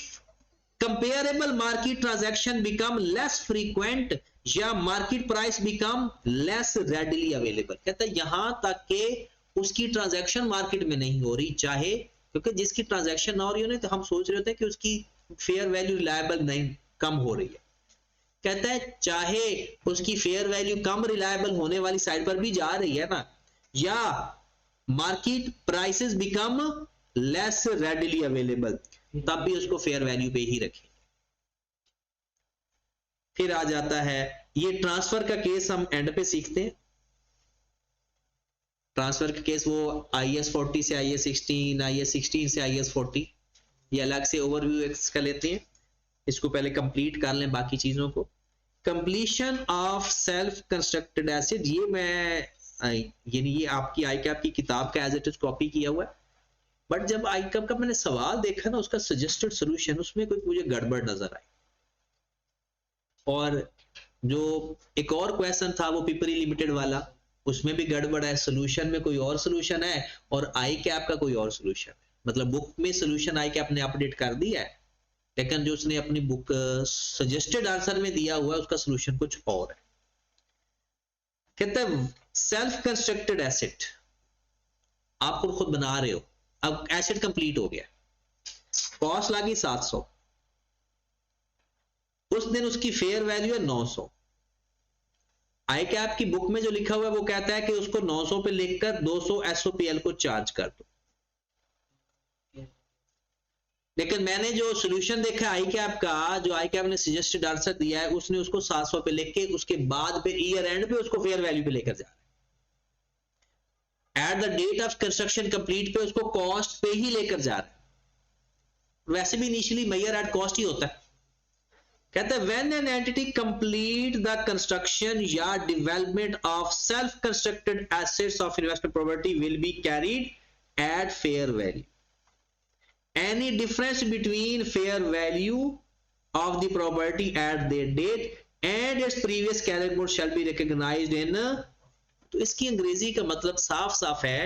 comparable market transaction become less frequent या market price become less readily available. कहता है यहां तक कि उसकी ट्रांजैक्शन मार्केट में नहीं हो रही, चाहे क्योंकि जिसकी ट्रांजैक्शन ना हो रही हो ना तो हम सोच रहे होते हैं कि उसकी फेयर वैल्यू रिलायबल नहीं, कम हो रही है। कहता है चाहे उसकी फेयर वैल्यू कम रिलायबल होने वाली साइड पर भी जा रही है ना, या market prices become less readily available, तब भी उसको फेयर वैल्यू पे ही रखें। फिर आ जाता है ये ट्रांसफर का केस, हम एंड पे सीखते हैं। ट्रांसफर का केस वो IS 40 से IS 16, IS 16 से IS 40, ये अलग से ओवरव्यू इसका लेते हैं। इसको पहले कंप्लीट कर लें बाकी चीजों को। Completion of self constructed asset, ये मैं यानी ये आपकी ICAP की किताब का एज इट इज कॉपी किया हुआ है, बट जब ICAP का मैंने सवाल देखा ना उसका सजेस्टेड सोल्यूशन, उसमें कोई मुझे गड़बड़ नजर आई। और जो एक और क्वेश्चन था वो पिपरी लिमिटेड वाला, उसमें भी गड़बड़ है, सोल्यूशन में कोई और सोल्यूशन है और ICAP का कोई और सोल्यूशन है। मतलब बुक में सोल्यूशन ICAP ने अपडेट कर दिया है, लेकिन जो उसने अपनी बुक सजेस्टेड आंसर में दिया हुआ है उसका सोल्यूशन कुछ और है। कहते हैं सेल्फ कंस्ट्रक्टेड एसेट आप खुद बना रहे हो, अब एसेट कंप्लीट हो गया, कॉस्ट लगी 700, उस दिन उसकी फेयर वैल्यू है 900। ICAP की बुक में जो लिखा हुआ है वो कहता है कि उसको 900 पे लिखकर 200 SOPL को चार्ज कर दो, लेकिन मैंने जो सॉल्यूशन देखा ICAP का, जो ICAP ने सजेस्टेड आंसर दिया है, उसने उसको 700 पे लिख के उसके बाद पे ईयर एंड पे उसको फेयर वैल्यू पे लेकर जा रहा है, at the date of construction complete पे उसको कॉस्ट पे ही लेकर जा रहा है। वैसे भी इनिशियली मेजर एट कॉस्ट ही होता है। कहते हैं when an entity complete the construction या development of self constructed assets of investment property will be carried at fair value. Any difference between fair value of the property at their date and its previous carrying amount shall be recognized in। तो इसकी अंग्रेजी का मतलब साफ साफ है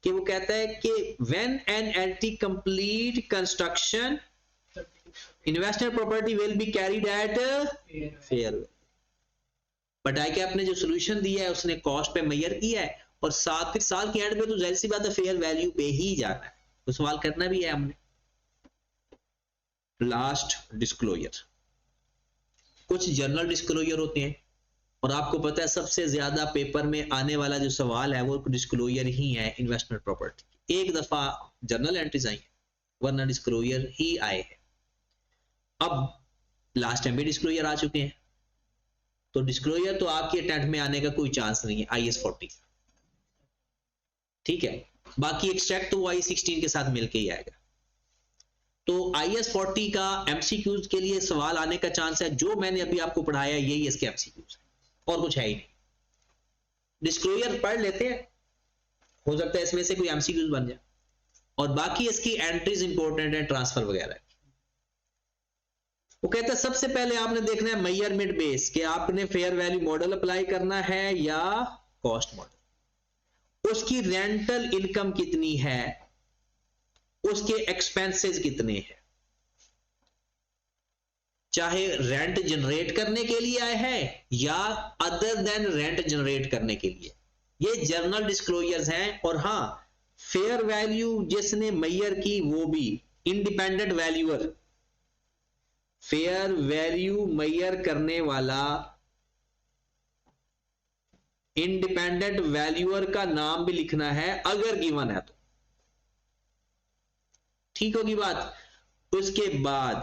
कि वो कहता है कि when an entity complete construction investment property will be carried at fair. But ICAP ने जो सोल्यूशन दिया है उसने कॉस्ट पे मेजर किया है, और फिर साल के एंड पे तो जाहिर सी बात है फेयर वैल्यू पे ही जाना है, तो सवाल करना भी है हमने। लास्ट डिस्क्लोजर, कुछ जनरल डिस्क्लोजर होते हैं, और आपको पता है सबसे ज्यादा पेपर में आने वाला जो सवाल है वो डिस्क्लोजर ही है इन्वेस्टमेंट प्रॉपर्टी। एक दफा जनरल एंट्रीज आई है वरना डिस्क्लोजर ही आए हैं। अब लास्ट टाइम भी डिस्क्लोजर आ चुके हैं, तो डिस्क्लोजर तो आपके अटेम्प्ट में आने का कोई चांस नहीं है IS 40, ठीक है। बाकी एक्सट्रैक्ट तो I16 के साथ मिलके ही आएगा। तो IS 40 का MCQs के लिए सवाल आने का चांस है, जो मैंने अभी आपको पढ़ाया यही इसके MCQs है और कुछ है ही नहीं। डिस्क्लोजर पढ़ लेते हैं, हो सकता है इसमें से कोई MCQs बन जाए, और बाकी इसकी एंट्रीज इंपॉर्टेंट है, ट्रांसफर वगैरह। वो कहता है सबसे पहले आपने देखना है मेजरमेंट बेस, कि आपने फेयर वैल्यू मॉडल अप्लाई करना है या कॉस्ट मॉडल, उसकी रेंटल इनकम कितनी है, उसके एक्सपेंसेस कितने हैं, चाहे रेंट जनरेट करने के लिए आए हैं या अदर देन रेंट जनरेट करने के लिए, ये जर्नल डिस्क्लोजर्स हैं। और हां, फेयर वैल्यू जिसने मेजर की वो भी independent valuer, fair value major करने वाला इंडिपेंडेंट वैल्यूअर का नाम भी लिखना है अगर गिवन है तो, ठीक होगी बात। उसके बाद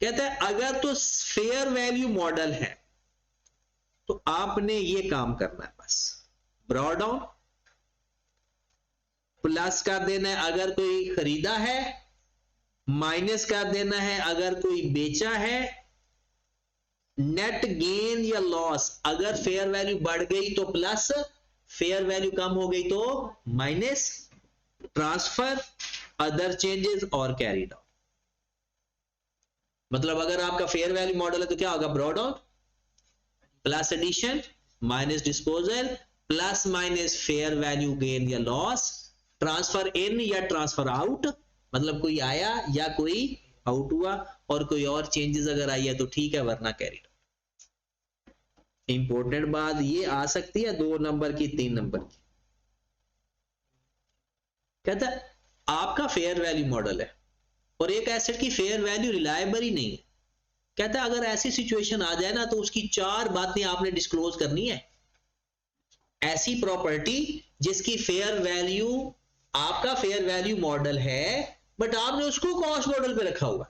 कहता है अगर तो फेयर वैल्यू मॉडल है तो आपने ये काम करना है, बस ब्रॉड डाउन प्लस कर देना है अगर कोई खरीदा है, माइनस कर देना है अगर कोई बेचा है, नेट गेन या लॉस, अगर फेयर वैल्यू बढ़ गई तो प्लस, फेयर वैल्यू कम हो गई तो माइनस, ट्रांसफर, अदर चेंजेस और कैरी डाउन। मतलब अगर आपका फेयर वैल्यू मॉडल है तो क्या होगा, brought down plus addition minus disposal plus minus fair value gain या लॉस, ट्रांसफर इन या ट्रांसफर आउट, मतलब कोई आया या कोई आउट हुआ, और कोई और चेंजेस अगर आई है तो ठीक है, वरना कैरी डाउन। इंपॉर्टेंट बात ये आ सकती है 2 नंबर की, 3 नंबर की। कहता है आपका फेयर वैल्यू मॉडल है और एक एसेट की फेयर वैल्यू रिलायबल ही नहीं है। कहता है अगर ऐसी सिचुएशन आ जाए ना तो उसकी 4 बातें आपने डिस्क्लोज करनी है। ऐसी प्रॉपर्टी जिसकी फेयर वैल्यू, आपका फेयर वैल्यू मॉडल है बट आपने उसको कॉस्ट मॉडल पे रखा हुआ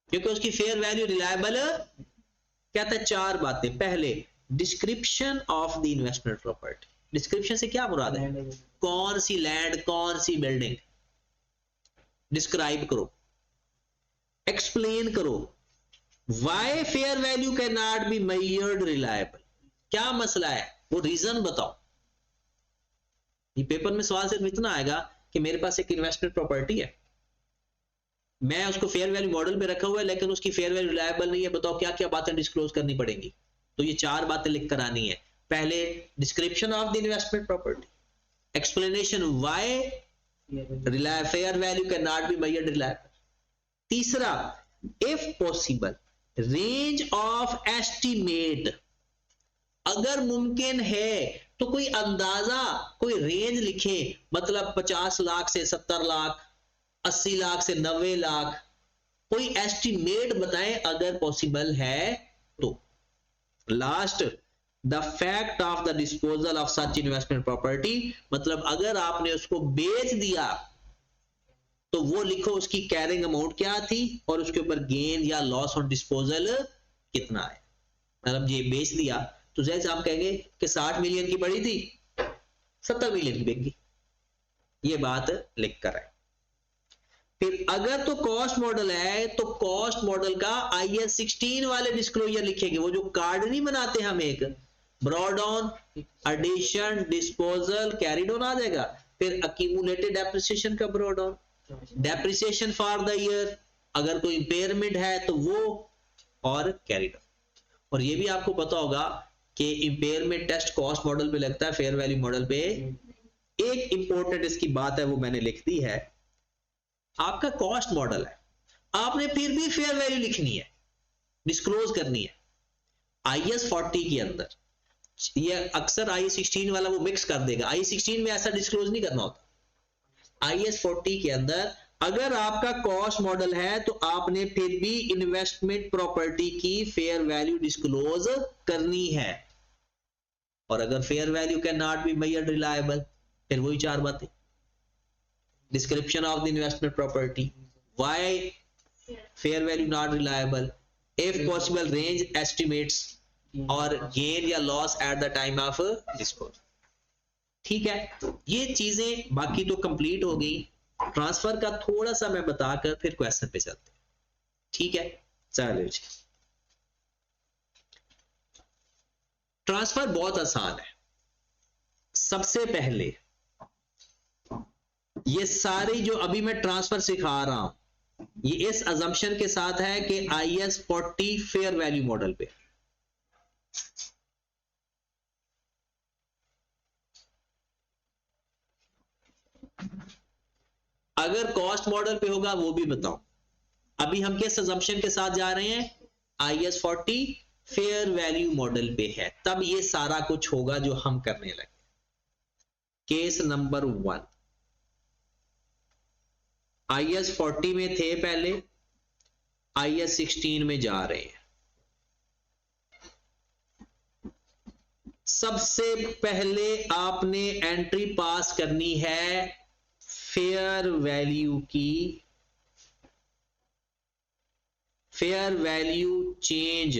क्योंकि उसकी फेयर वैल्यू रिलायबल। कहता है 4 बातें। पहले, description of the investment property. Description से क्या मुराद है, कौन सी लैंड, कौन सी बिल्डिंग, डिस्क्राइब करो, एक्सप्लेन करो। Why fair value can not be measured reliable, क्या मसला है वो रीजन बताओ। ये पेपर में सवाल सिर्फ इतना आएगा कि मेरे पास एक इन्वेस्टमेंट प्रॉपर्टी है, मैं उसको फेयर वैल्यू मॉडल पे रखा हुआ है लेकिन उसकी फेयर वैल्यू रिलायबल नहीं है, बताओ क्या क्या बातें डिस्क्लोज करनी पड़ेंगी। तो ये 4 बातें लिख कर आनी है। पहले, description of the investment property, explanation why fair value can not be measured reliable. तीसरा, if possible range of estimate, अगर मुमकिन है तो कोई अंदाजा, कोई रेंज लिखे, मतलब 50 लाख से 70 लाख, 80 लाख से 90 लाख, कोई एस्टिमेट बताएं अगर पॉसिबल है तो। Last, the fact of the disposal of such investment property, मतलब अगर आपने उसको बेच दिया तो वो लिखो उसकी कैरिंग अमाउंट क्या थी और उसके ऊपर गेन या लॉस ऑन डिस्पोजल कितना है। मतलब ये बेच दिया तो जैसे आप कहेंगे कि 60 मिलियन की पड़ी थी, 70 मिलियन की बिक गई, ये बात लिख कर आए। फिर अगर तो कॉस्ट मॉडल है तो कॉस्ट मॉडल का IS 16 वाले डिस्क्लोजर लिखेंगे, वो जो कार्ड नहीं बनाते हम, एक breakdown, addition, disposal, carry down आ जाएगा। फिर अक्यूमुलेटेड डेप्रिसिएशन का breakdown, depreciation for the year, अगर कोई इंपेयरमेंट है तो वो, और कैरी डाउन। और ये भी आपको पता होगा कि इंपेयरमेंट टेस्ट कॉस्ट मॉडल पे लगता है, फेयर वैल्यू मॉडल पे। एक इंपॉर्टेंट इसकी बात है वो मैंने लिख दी है, आपका कॉस्ट मॉडल है, आपने फिर भी फेयर वैल्यू लिखनी है, डिस्क्लोज करनी है। IS 40 के अंदर ये अक्सर IS 16 वाला वो मिक्स कर देगा, IS 16 में ऐसा डिस्क्लोज नहीं करना होता। IS 40 के अंदर अगर आपका कॉस्ट मॉडल है तो आपने फिर भी इन्वेस्टमेंट प्रॉपर्टी की फेयर वैल्यू डिस्क्लोज करनी है। और अगर fair value can not be measured reliable, फिर वही 4 बातें, description of the investment property, why fair value not reliable, if possible range estimates और गेन या loss at the time of disposal. ठीक है, ये चीजें बाकी तो कंप्लीट हो गई। ट्रांसफर का थोड़ा सा मैं बताकर फिर क्वेश्चन पे चलते हैं। ठीक है, चलिए जी। ट्रांसफर बहुत आसान है। सबसे पहले ये सारी जो अभी मैं ट्रांसफर सिखा रहा हूं ये इस अजम्पशन के साथ है कि IS 40 फेयर वैल्यू मॉडल पे। अगर कॉस्ट मॉडल पे होगा वो भी बताओ। अभी हम किस अजम्पशन के साथ जा रहे हैं? IS 40 फेयर वैल्यू मॉडल पे है, तब ये सारा कुछ होगा जो हम करने लगे। केस नंबर 1, IS 40 में थे पहले, IS 16 में जा रहे हैं। सबसे पहले आपने एंट्री पास करनी है फेयर वैल्यू की, fair value change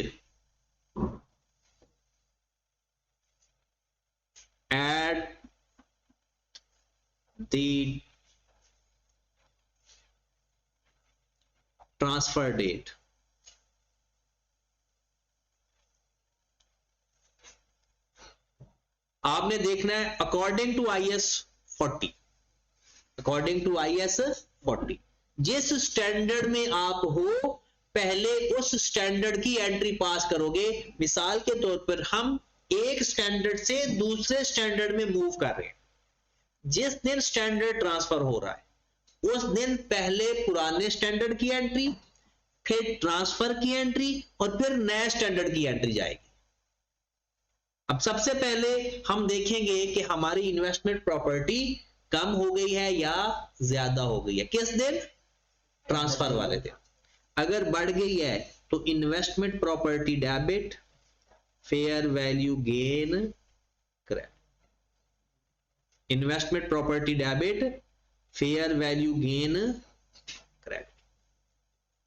at the transfer date. आपने देखना है according to IS 40, according to IS 40 जिस स्टैंडर्ड में आप हो पहले उस स्टैंडर्ड की एंट्री पास करोगे। मिसाल के तौर पर हम एक स्टैंडर्ड से दूसरे स्टैंडर्ड में मूव कर रहे हैं। जिस दिन स्टैंडर्ड ट्रांसफर हो रहा है उस दिन पहले पुराने स्टैंडर्ड की एंट्री, फिर ट्रांसफर की एंट्री और फिर नए स्टैंडर्ड की एंट्री जाएगी। अब सबसे पहले हम देखेंगे कि हमारी इन्वेस्टमेंट प्रॉपर्टी कम हो गई है या ज्यादा हो गई है। किस दिन? ट्रांसफर वाले दिन। अगर बढ़ गई है तो investment property debit, fair value gain credit. Investment property debit, fair value gain credit.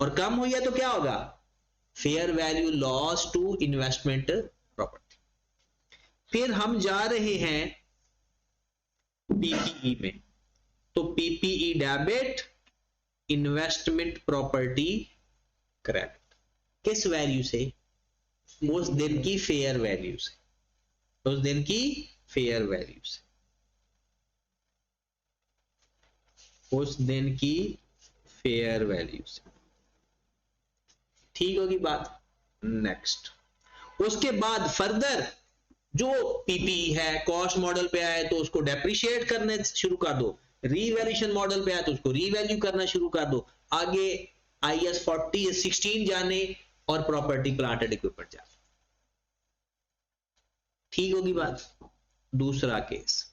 और कम हुई है तो क्या होगा? Fair value loss to investment property. फिर हम जा रहे हैं PPE में, तो PPE debit, investment property credit. किस वैल्यू से? उस दिन की फेयर वैल्यू से, उस दिन की फेयर वैल्यू से, उस दिन की फेयर वैल्यू से। ठीक होगी बात? नेक्स्ट, उसके बाद फर्दर जो PPE है कॉस्ट मॉडल पे आए तो उसको डेप्रिशिएट करने शुरू कर दो, रीवैल्यूएशन मॉडल पे आए तो उसको रीवैल्यू करना शुरू कर दो। आगे IS 40 या 16 जाने और प्रॉपर्टी प्लांट एंड इक्विपमेंट जाने। ठीक होगी बात? दूसरा केस,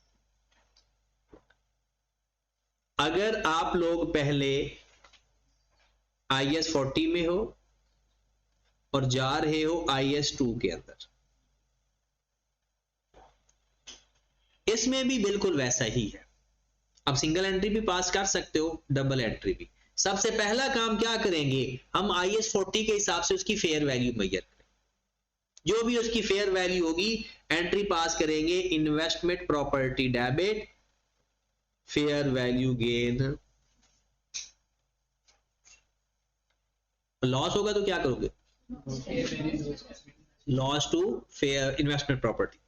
अगर आप लोग पहले IS 40 में हो और जा रहे हो IS 2 के अंदर, इसमें भी बिल्कुल वैसा ही है। अब सिंगल एंट्री भी पास कर सकते हो, डबल एंट्री भी। सबसे पहला काम क्या करेंगे? हम IS 40 के हिसाब से उसकी फेयर वैल्यू मेजर करें। जो भी उसकी फेयर वैल्यू होगी एंट्री पास करेंगे, investment property debit, fair value gain. Loss होगा तो क्या करोगे? Loss to fair investment property.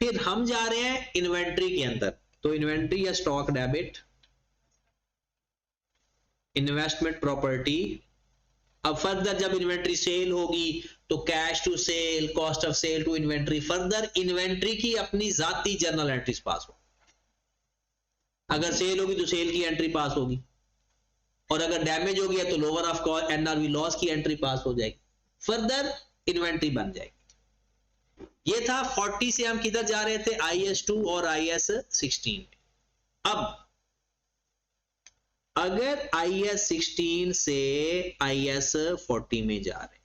फिर हम जा रहे हैं इन्वेंट्री के अंदर, तो इन्वेंट्री या स्टॉक डेबिट, इन्वेस्टमेंट प्रॉपर्टी। अब फर्दर जब इन्वेंट्री सेल होगी तो cash to sale, cost of sale to inventory. Further inventory की अपनी जाती जर्नल एंट्रीज पास हो। अगर सेल होगी तो सेल की एंट्री पास होगी, और अगर डैमेज हो गया तो lower of cost NRV loss की एंट्री पास हो जाएगी। फर्दर इन्वेंट्री बन जाएगी। ये था 40 से हम किधर जा रहे थे? IS 2 और IS 16। अब अगर IS 16 से IS 40 में जा रहे हैं,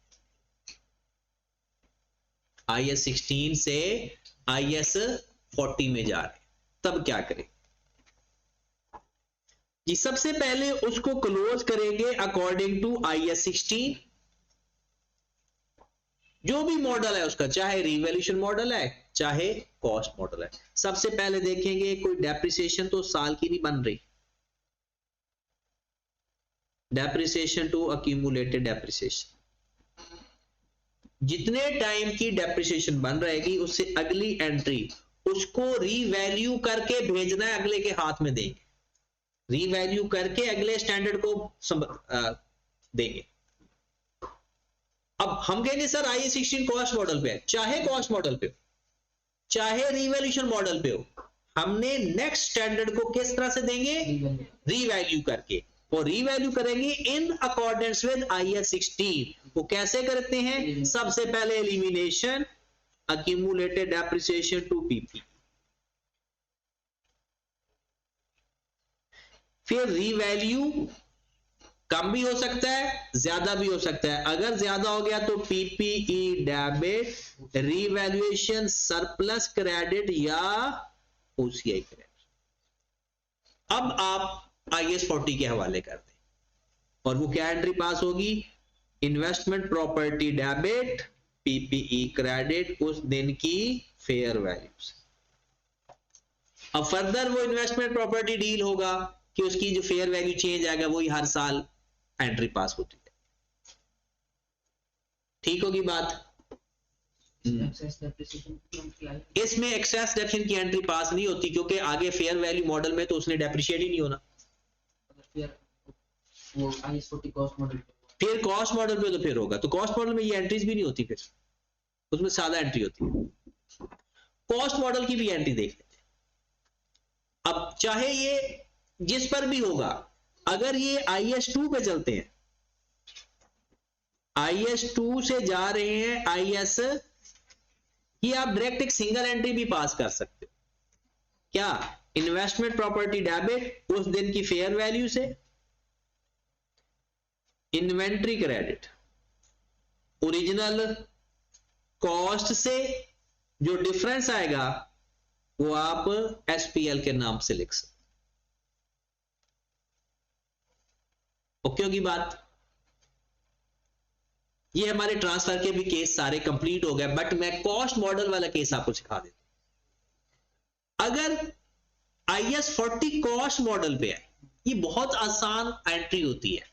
IS 16 से IS 40 में जा रहे हैं, तब क्या करें? कि सबसे पहले उसको क्लोज करेंगे अकॉर्डिंग टू IAS 16, जो भी मॉडल है उसका, चाहे रिवैल्यूएशन मॉडल है चाहे कॉस्ट मॉडल है। सबसे पहले देखेंगे कोई डेप्रिसिएशन तो साल की नहीं बन रही, डेप्रिसिएशन टू अक्यूमुलेटेड डेप्रिसिएशन, जितने टाइम की डेप्रिसिएशन बन रहेगी उससे अगली एंट्री उसको रीवैल्यू करके भेजना है, अगले के हाथ में देंगे, रीवैल्यू करके अगले स्टैंडर्ड को देंगे। अब हम कहेंगे सर IAS 16 कॉस्ट मॉडल पे है, चाहे कॉस्ट मॉडल पे हो चाहे रिवैल्यूएशन मॉडल पे हो, हमने नेक्स्ट स्टैंडर्ड को किस तरह से देंगे, रीवैल्यू करके, और रीवैल्यू करेंगे इन अकॉर्डेंस विद IAS 16। वो कैसे करते हैं, सबसे पहले elimination accumulated depreciation to PP, फिर रीवैल्यू, कम भी हो सकता है ज्यादा भी हो सकता है, अगर ज्यादा हो गया तो PPE debit, revaluation surplus credit या OCI क्रेडिट। अब आप IAS 40 के हवाले कर दें और वो क्या एंट्री पास होगी, investment property debit, PPE credit उस दिन की फेयर वैल्यूज। अब फर्दर वो इन्वेस्टमेंट प्रॉपर्टी डील होगा कि उसकी जो फेयर वैल्यू चेंज आएगा वही हर साल एंट्री पास होती है। ठीक होगी बात। इसमें एक्सेस डेप्रिसिएशन की एंट्री पास नहीं होती क्योंकि आगे फेयर वैल्यू मॉडल में तो उसने डेप्रिशिएट ही नहीं होना। वो IAS 40 कॉस्ट मॉडल फिर कॉस्ट मॉडल पे तो फिर होगा, तो कॉस्ट मॉडल में ये एंट्रीज भी नहीं होती, फिर उसमें सादा एंट्री होती है। कॉस्ट मॉडल की भी एंट्री देख लेते हैं। अब चाहे ये जिस पर भी होगा, अगर ये IAS 2 पे चलते हैं, IAS 2 से जा रहे हैं IAS, ये आप डायरेक्ट एक सिंगल एंट्री भी पास कर सकते हो। क्या, इन्वेस्टमेंट प्रॉपर्टी डेबिट उस दिन की फेयर वैल्यू से, इन्वेंट्री क्रेडिट ओरिजिनल कॉस्ट से, जो डिफरेंस आएगा वो आप SPL के नाम से लिख सकते। ओके होगी बात। ये हमारे ट्रांसफर के भी केस सारे कंप्लीट हो गए, बट मैं कॉस्ट मॉडल वाला केस आपको सिखा देता हूं। अगर IAS 40 कॉस्ट मॉडल पे है, ये बहुत आसान एंट्री होती है।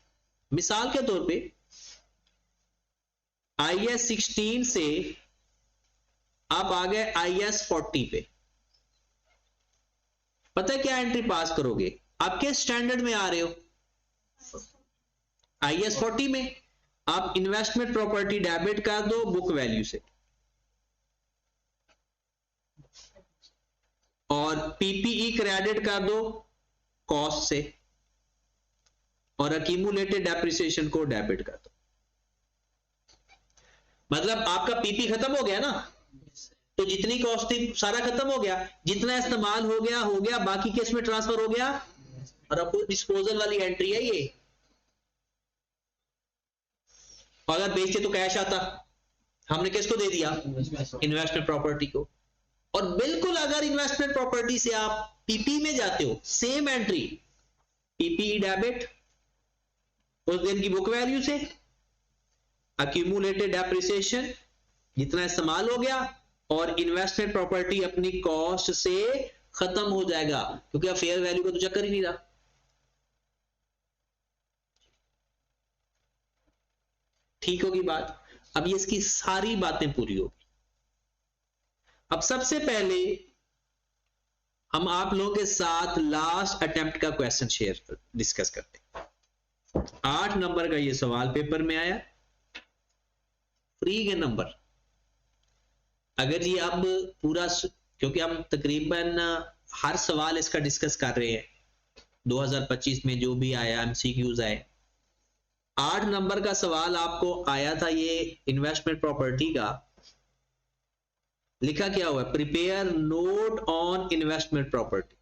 मिसाल के तौर पे IAS 16 से आप आ गए IAS 40 पे, पता है क्या एंट्री पास करोगे, आप किस स्टैंडर्ड में आ रहे हो, IAS 40 में। आप इन्वेस्टमेंट प्रॉपर्टी डेबिट कर दो बुक वैल्यू से, और PPE क्रेडिट कर दो कॉस्ट से, और अक्यूमुलेटेड डेप्रिसिएशन को डेबिट कर दो। मतलब आपका PP खत्म हो गया ना, तो जितनी कॉस्ट थी सारा खत्म हो गया, जितना इस्तेमाल हो गया, बाकी केस में ट्रांसफर हो गया, और अब डिस्पोजल वाली एंट्री है ये। और अगर बेचते तो कैश आता, हमने किसको दे दिया, इन्वेस्टमेंट प्रॉपर्टी को। और बिल्कुल अगर इन्वेस्टमेंट प्रॉपर्टी से आप PP में जाते हो, सेम एंट्री, PPE डेबिट उस दिन की बुक वैल्यू से, अक्यूमुलेटेड डेप्रिसिएशन जितना इस्तेमाल हो गया, और इन्वेस्टमेंट प्रॉपर्टी अपनी कॉस्ट से खत्म हो जाएगा, क्योंकि अब फेयर वैल्यू का तो चक्कर ही नहीं रहा। ठीक होगी बात। अब ये इसकी सारी बातें पूरी होगी। अब सबसे पहले हम आप लोगों के साथ लास्ट अटेम्प्ट का क्वेश्चन शेयर डिस्कस करते हैं। 8 नंबर का ये सवाल पेपर में आया, फ्री के नंबर। अगर ये अब पूरा, क्योंकि हम तकरीबन हर सवाल इसका डिस्कस कर रहे हैं, 2025 में जो भी आया MCQs आए, 8 नंबर का सवाल आपको आया था ये इन्वेस्टमेंट प्रॉपर्टी का। लिखा क्या हुआ है, prepare note on investment property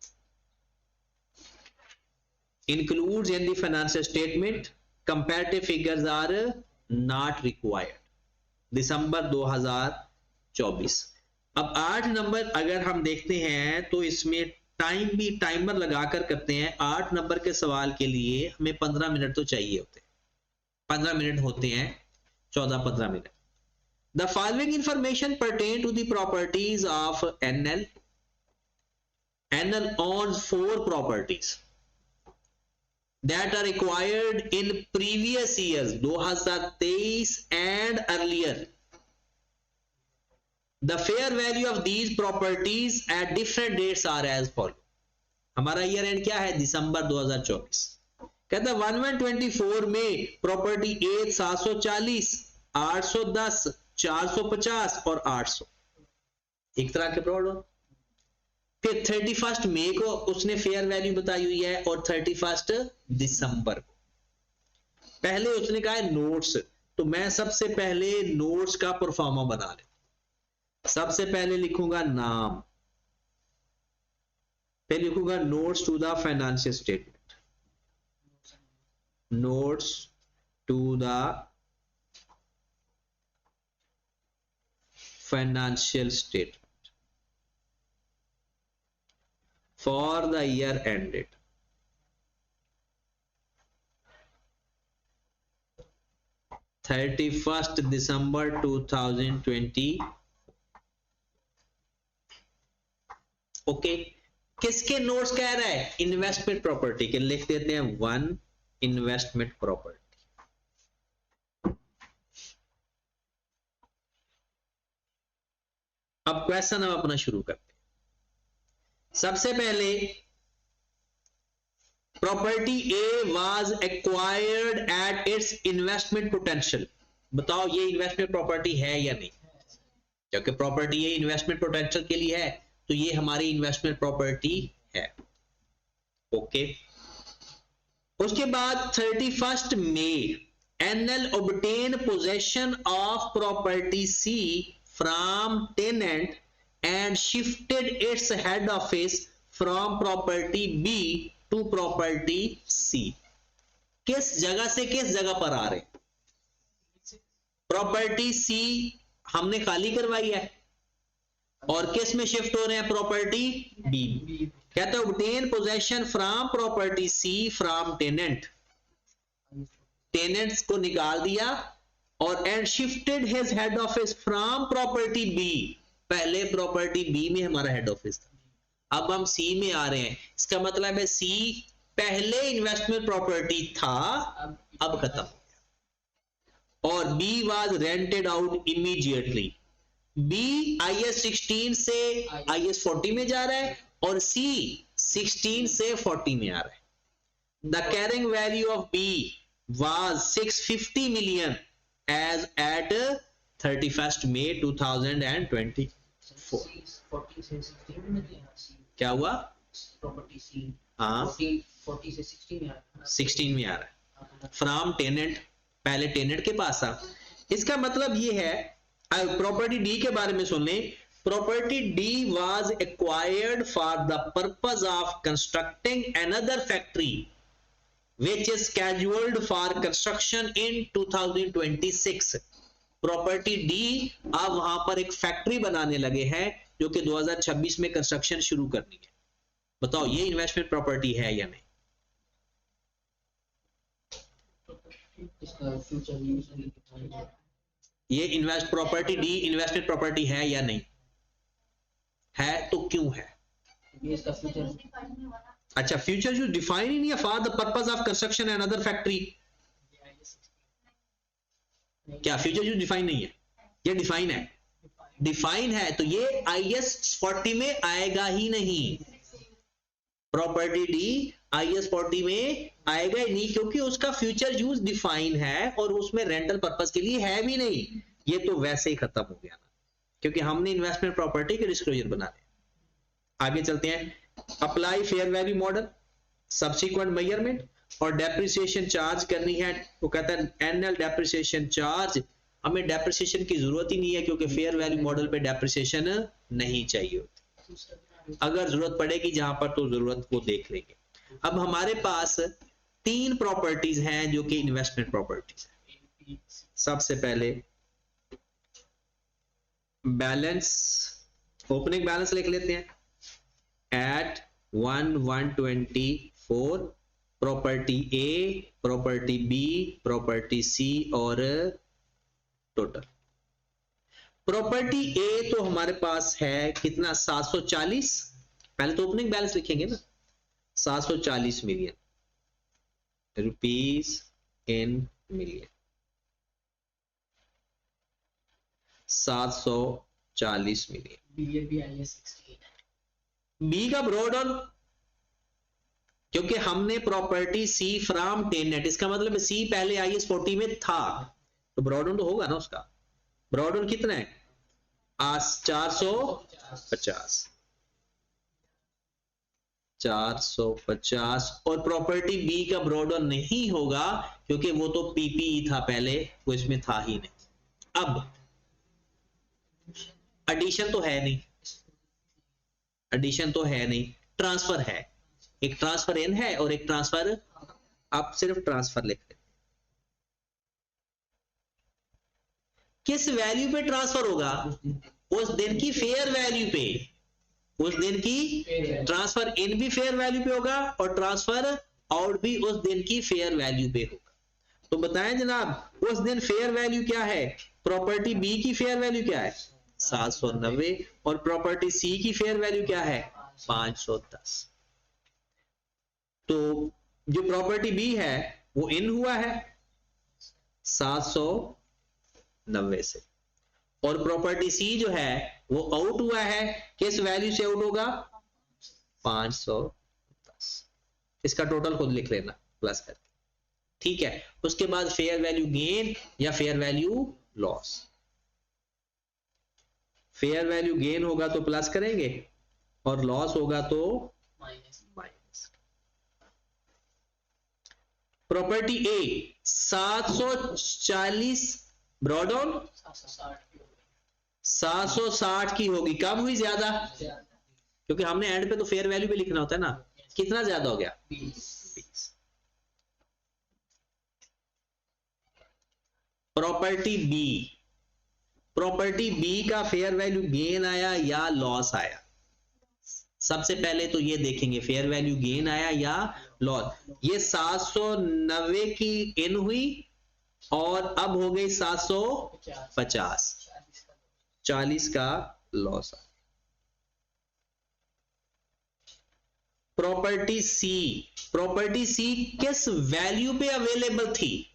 includes in the financial statement, comparative figures are not required। दिसंबर 2024। अब 8 नंबर अगर हम देखते हैं तो इसमें टाइम भी टाइमर लगाकर करते हैं। 8 नंबर के सवाल के लिए हमें 15 मिनट तो चाहिए होते हैं, 15 मिनट होते हैं, 14-15 minute. The following information pertain to the properties of NL. NL owns 4 properties that are acquired in previous years 2023 and earlier. The fair value of these properties at different dates are as follow. हमारा year and क्या है? दिसंबर 2024। कहता है 1124 में property A 740, 810, 450 और 800 एक तरह के प्रोडक्ट। फिर 31 मई को उसने फेयर वैल्यू बताई हुई है और 31 दिसंबर को। पहले उसने कहा है नोट्स, तो मैं सबसे पहले नोट्स का परफॉर्मा बना ले। सबसे पहले लिखूंगा नाम, फिर लिखूंगा notes to the financial statement, notes to the financial statement for the year ended. December 31, 2020। Okay, किसके नोट्स कह रहा है? इन्वेस्टमेंट प्रॉपर्टी के। लिख देते हैं 1 इन्वेस्टमेंट प्रॉपर्टी। अब क्वेश्चन हम अपना शुरू करते हैं। सबसे पहले property A was acquired at its investment potential. बताओ ये इन्वेस्टमेंट प्रॉपर्टी है या नहीं? क्योंकि प्रॉपर्टी ए इन्वेस्टमेंट पोटेंशियल के लिए है, तो ये हमारी इन्वेस्टमेंट प्रॉपर्टी है। ओके, उसके बाद 31 मई NL obtain possession of property C from tenant and shifted its head office from property B to property C। किस जगह से किस जगह पर आ रहे? प्रॉपर्टी सी हमने खाली करवाई है और किस में शिफ्ट हो रहे हैं? Property B. कहते हैं obtain possession from property C from tenant। Tenants को निकाल दिया और and shifted his head office from property B। पहले प्रॉपर्टी बी में हमारा हेड ऑफिस था, अब हम सी में आ रहे हैं। इसका मतलब है सी पहले इन्वेस्टमेंट प्रॉपर्टी था, अब खत्म हो गया। और B was rented out immediately. B IS 16 से IS 40 में जा रहा है और सी 16 से 40 में आ रहा है। The carrying value of B was 650 million as at 31 May 2024। 40 से 16 में क्या हुआ? प्रॉपर्टी सी हाँ 40 से 16 में आ रहा है। 16 में आ रहा है। फ्रॉम टेनेंट, पहले टेनेंट के पास था। इसका मतलब ये है, प्रॉपर्टी डी के बारे में सुन लें। Property D was acquired for the purpose of constructing another factory which is scheduled for construction in 2026। Property D अब वहां पर एक फैक्ट्री बनाने लगे हैं जो कि 2026 में कंस्ट्रक्शन शुरू करनी है। बताओ ये इन्वेस्टमेंट प्रॉपर्टी है या नहीं? इसका फ्यूचर यूज नहीं दिखाई। ये invest property D investment property है या नहीं है? तो क्यों है? ये इसका फ्यूचर, अच्छा, फ्यूचर यूज डिफाइन ही नहीं है। For the purpose of construction and other factory. क्या फ्यूचर यूज डिफाइन नहीं है? ये डिफाइन है। डिफाइन है तो ये IS 40 में आएगा ही नहीं। प्रॉपर्टी डी IS 40 में आएगा ही नहीं क्योंकि उसका फ्यूचर यूज डिफाइन है और उसमें रेंटल पर्पस के लिए है भी नहीं। ये तो वैसे ही खत्म हो गया ना, क्योंकि हमने इन्वेस्टमेंट प्रॉपर्टी के डिस्क्लोजर बना लिया। आगे चलते हैं। Apply fair value model, subsequent measurement और डेप्रिसिएशन चार्ज करनी है। वो कहता है एनुअल डेप्रिसिएशन चार्ज। हमें डेप्रिसिएशन की जरूरत ही नहीं है क्योंकि फेयर वैल्यू मॉडल पे डेप्रिसिएशन नहीं चाहिए होती। अगर जरूरत पड़ेगी जहां पर तो जरूरत को देख लेंगे। अब हमारे पास 3 प्रॉपर्टीज हैं जो कि इन्वेस्टमेंट प्रॉपर्टीज हैं। सबसे पहले बैलेंस, ओपनिंग बैलेंस लिख लेते हैं एट 124 प्रॉपर्टी ए, प्रॉपर्टी बी, प्रॉपर्टी सी और टोटल। प्रॉपर्टी ए तो हमारे पास है कितना 740, पहले तो ओपनिंग बैलेंस लिखेंगे ना, 740 million rupees in million, 740 million. BAB IS 68 B का ब्रॉड ऑन, क्योंकि हमने प्रॉपर्टी सी फ्रॉम 10 नेट, इसका मतलब सी पहले IS 40 में था, तो ब्रॉड ऑन तो होगा ना उसका। ब्रॉड ऑन कितना है 450, 450। और प्रॉपर्टी बी का ब्रॉड ऑन नहीं होगा क्योंकि वो तो PPE था पहले, वो इसमें था ही नहीं। अब एडिशन तो है नहीं, एडिशन तो है नहीं, ट्रांसफर है, एक ट्रांसफर इन है और एक ट्रांसफर, आप सिर्फ ट्रांसफर लिख रहे। किस वैल्यू पे ट्रांसफर होगा, उस दिन की फेयर वैल्यू पे, उस दिन की ट्रांसफर इन भी फेयर वैल्यू पे होगा और ट्रांसफर आउट भी उस दिन की फेयर वैल्यू पे होगा। तो बताएं जनाब उस दिन फेयर वैल्यू क्या है, प्रॉपर्टी बी की फेयर वैल्यू क्या है 790 और प्रॉपर्टी सी की फेयर वैल्यू क्या है 510। तो जो प्रॉपर्टी बी है वो इन हुआ है 790 से, और प्रॉपर्टी सी जो है वो आउट हुआ है, किस वैल्यू से आउट होगा 510। इसका टोटल खुद लिख लेना प्लस करके, ठीक है। उसके बाद फेयर वैल्यू गेन या fair value loss, fair value gain होगा तो प्लस करेंगे और लॉस होगा तो minus. Property A 740 brought on 760 की होगी, कम हुई ज्यादा, क्योंकि हमने एंड पे तो फेयर वैल्यू भी लिखना होता है ना, कितना ज्यादा हो गया 20। प्रॉपर्टी बी, प्रॉपर्टी बी का फेयर वैल्यू गेन आया या लॉस आया, सबसे पहले तो ये देखेंगे फेयर वैल्यू गेन आया या लॉस। ये 790 की इन हुई और अब हो गई 750, 40 का लॉस। प्रॉपर्टी सी, प्रॉपर्टी सी किस वैल्यू पे अवेलेबल थी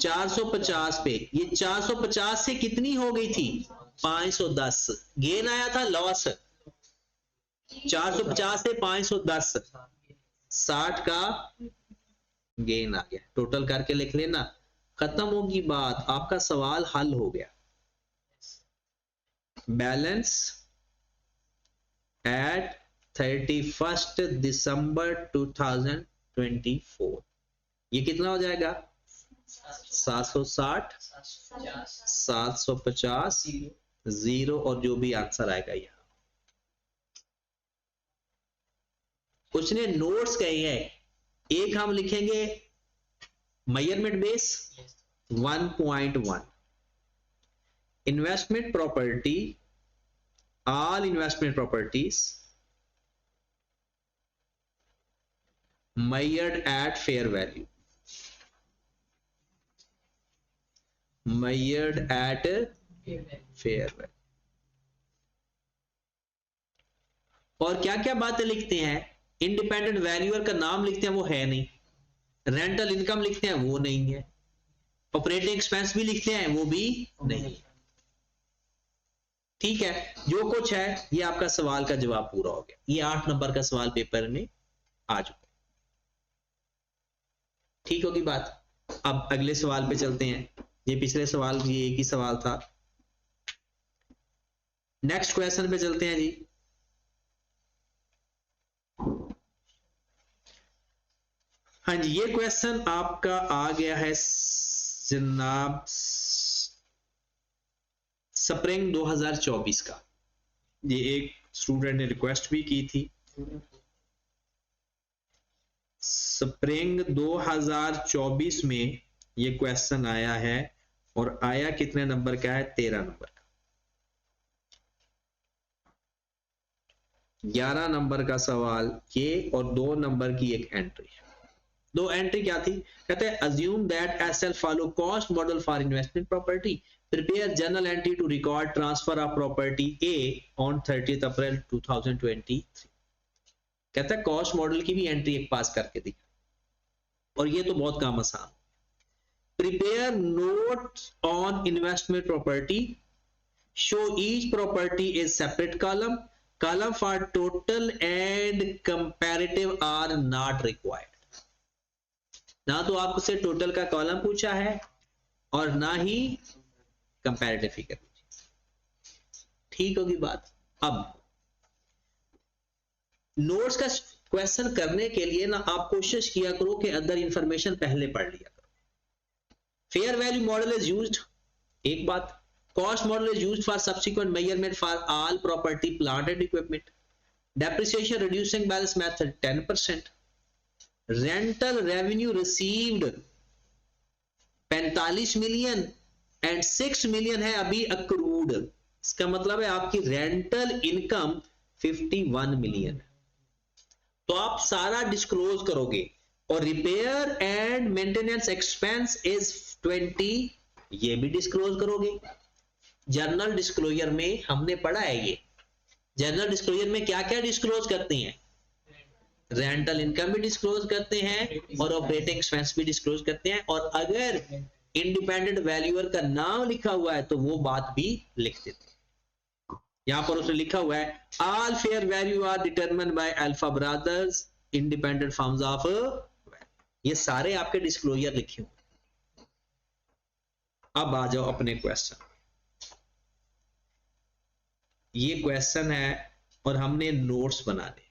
450 पे, ये 450 से कितनी हो गई थी 510, गेन आया था लॉस, 450 से 510, 60 का गेन आ गया, टोटल करके लिख लेना, खत्म होगी बात, आपका सवाल हल हो गया। बैलेंस एट 31 दिसंबर 2024, ये कितना हो जाएगा 760, 750, 0 और जो भी आंसर आएगा यहां। उसने नोट्स कहे हैं, एक हम लिखेंगे measurement base 1.1, investment property, all investment properties measured at fair value, measured at fair value। और क्या क्या बातें लिखते हैं, इंडिपेंडेंट वैल्यूअर का नाम लिखते हैं वो है नहीं, रेंटल इनकम लिखते हैं वो नहीं है, ऑपरेटिंग एक्सपेंस भी लिखते हैं वो भी नहीं, ठीक है। जो कुछ है ये आपका सवाल का जवाब पूरा हो गया, ये 8 नंबर का सवाल पेपर में आ चुका, ठीक होगी बात। अब अगले सवाल पे चलते हैं, ये पिछले सवाल ये एक ही सवाल था, नेक्स्ट क्वेश्चन पे चलते हैं जी। हाँ जी, ये क्वेश्चन आपका आ गया है जनाब स्प्रिंग 2024 का, ये एक स्टूडेंट ने रिक्वेस्ट भी की थी। स्प्रिंग 2024 में ये क्वेश्चन आया है और आया कितने नंबर का है 13 नंबर का। 11 नंबर का सवाल ये, और 2 नंबर की एक एंट्री। 2 एंट्री क्या थी? कहते हैं assume that SL follow cost model for investment property, prepare journal entry to record transfer of property A on 30 April 2023। कहता है कॉस्ट मॉडल की भी एंट्री एक पास करके दी, और ये तो बहुत काम आसान। Prepare notes on investment property, show each property is separate column, column for total and comparative are not required. ना तो आपसे टोटल का कॉलम पूछा है और ना ही कंपैरेटिव फिगर पूछी। ठीक होगी बात। अब नोट्स का क्वेश्चन करने के लिए ना आप कोशिश किया करो कि अंदर इंफॉर्मेशन पहले पढ़ लिया करो। Fair value model is used, एक बात। Cost model is used for subsequent measurement for all property plant and equipment. Depreciation reducing balance method 10%। Rental revenue received 45 million and 6 million है अभी अक्रूड। इसका मतलब है आपकी रेंटल इनकम 51 मिलियन। तो आप सारा डिस्क्लोज करोगे, और repair and maintenance expense is 20, ये भी डिस्क्लोज करोगे। जर्नल डिस्क्लोजर में हमने पढ़ा है ये, जर्नल डिस्क्लोजर में क्या क्या डिस्क्लोज करते हैं? रेंटल इनकम भी डिस्क्लोज करते हैं और ऑपरेटिंग एक्सपेंस भी डिस्क्लोज करते हैं, और अगर इंडिपेंडेंट वैल्यूअर का नाम लिखा हुआ है तो वो बात भी लिख देते हैं। यहां पर उसने लिखा हुआ है all fair value are determined by alpha brothers independent firms of, ये सारे आपके डिस्क्लोजर लिखे हुए। अब आ जाओ अपने क्वेश्चन। ये क्वेश्चन है और हमने नोट्स बनाने।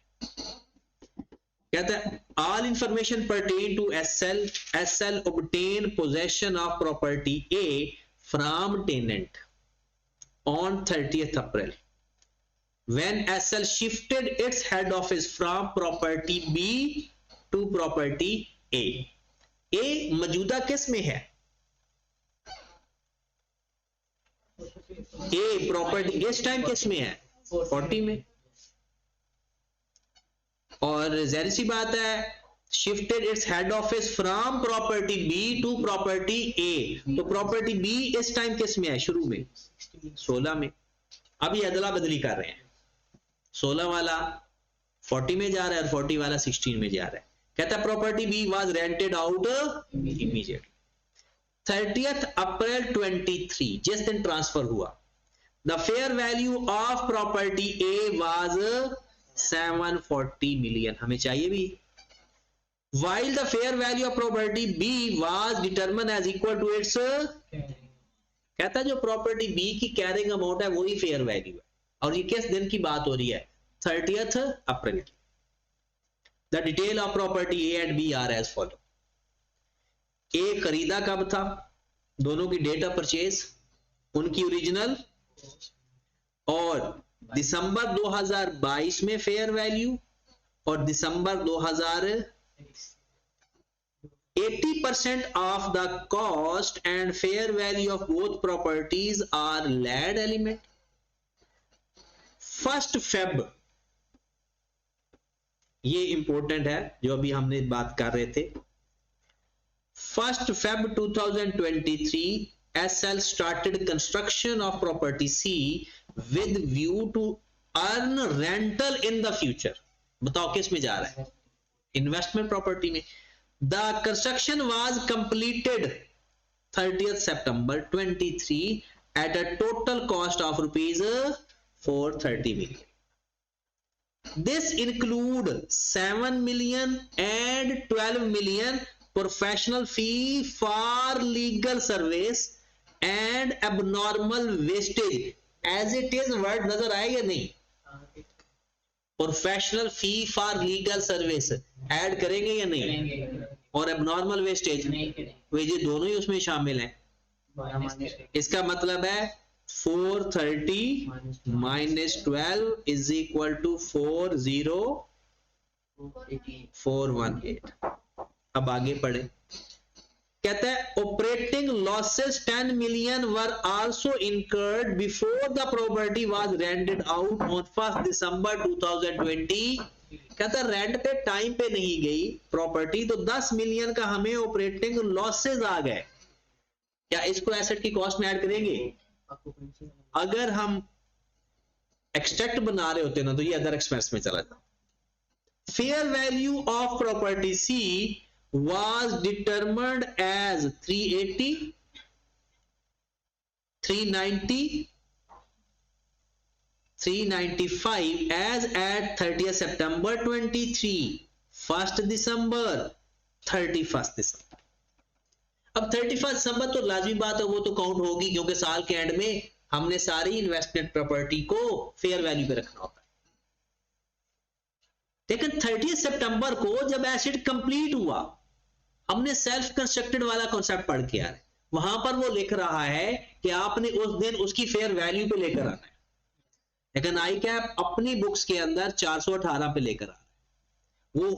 कहता है all information pertain to SL, SL obtain possession of property A from tenant on 30th April when SL shifted its head office from property B to property A. A मौजूदा किस में है? A प्रॉपर्टी इस time किस में है? 40 में। और जाहिर सी बात है shifted its head office from property B to property A, तो प्रॉपर्टी B इस टाइम किस में है? शुरू में 16 में। अब ये अदला बदली कर रहे हैं, 16 वाला 40 में जा रहा है और 40 वाला 16 में जा रहा है। कहता है property B was rented out immediately 30th April 23, जिस दिन ट्रांसफर हुआ। The fair value of property A was 740 million, हमें चाहिए भी। while the fair value of property B was determined as equal to its, कहता है जो प्रॉपर्टी बी की कैरिंग अमाउंट है वही फेयर वैल्यू है, और ये किस दिन की बात हो रही है? 30th अप्रैल की। The detail of property A and B are as follow. A खरीदा कब था, दोनों की डेट ऑफ परचेज, उनकी ओरिजिनल, और दिसंबर 2022 में फेयर वैल्यू, और दिसंबर 2000 80% of the cost and fair value of both properties are land element. 1st Feb, ये इंपॉर्टेंट है जो अभी हमने बात कर रहे थे। 1st Feb 2023 SL started construction of property C with view to earn rental in the future। बताओ किस में जा रहा है? इन्वेस्टमेंट प्रॉपर्टी में। The construction was completed 30th September 23 at a total cost of rupees 430 million. This include 7 million and 12 million professional fee for legal service and abnormal wastage. As it is word नजर आए या नहीं? Professional fee for legal service add करेंगे या नहीं? और abnormal wastage, ये दोनों ही उसमें शामिल हैं। इसका मतलब है 430 माइनस 12 इज इक्वल टू 40418। अब आगे पढ़े। कहता है operating losses 10 million were also incurred before the property was rented out on 1 दिसंबर 2020। कहता है रेंट पे टाइम पे नहीं गई प्रॉपर्टी तो 10 मिलियन का हमें ऑपरेटिंग लॉसेस आ गए। क्या इसको एसेट की कॉस्ट में ऐड करेंगे? अगर हम एक्सट्रैक्ट बना रहे होते ना तो ये अदर एक्सपेंस में चला जाता। Fair value of property C was determined as 380, 390, 395 as at 30th September 23, 1st December, 31st December। अब 31st दिसंबर तो लाजमी बात है वो तो काउंट होगी क्योंकि साल के एंड में हमने सारी इन्वेस्टमेंट प्रॉपर्टी को फेयर वैल्यू पे रखना होता है। लेकिन 30 सितंबर को जब एसेट कंप्लीट हुआ हमने सेल्फ कंस्ट्रक्टेड वाला कॉन्सेप्ट पढ़ के आ रहे, वहां पर वो लिख रहा है कि आपने उस दिन उसकी फेयर वैल्यू पे लेकर आना है। लेकिन आई कैप अपनी बुक्स के अंदर 418 पे लेकर आ रहा है। वो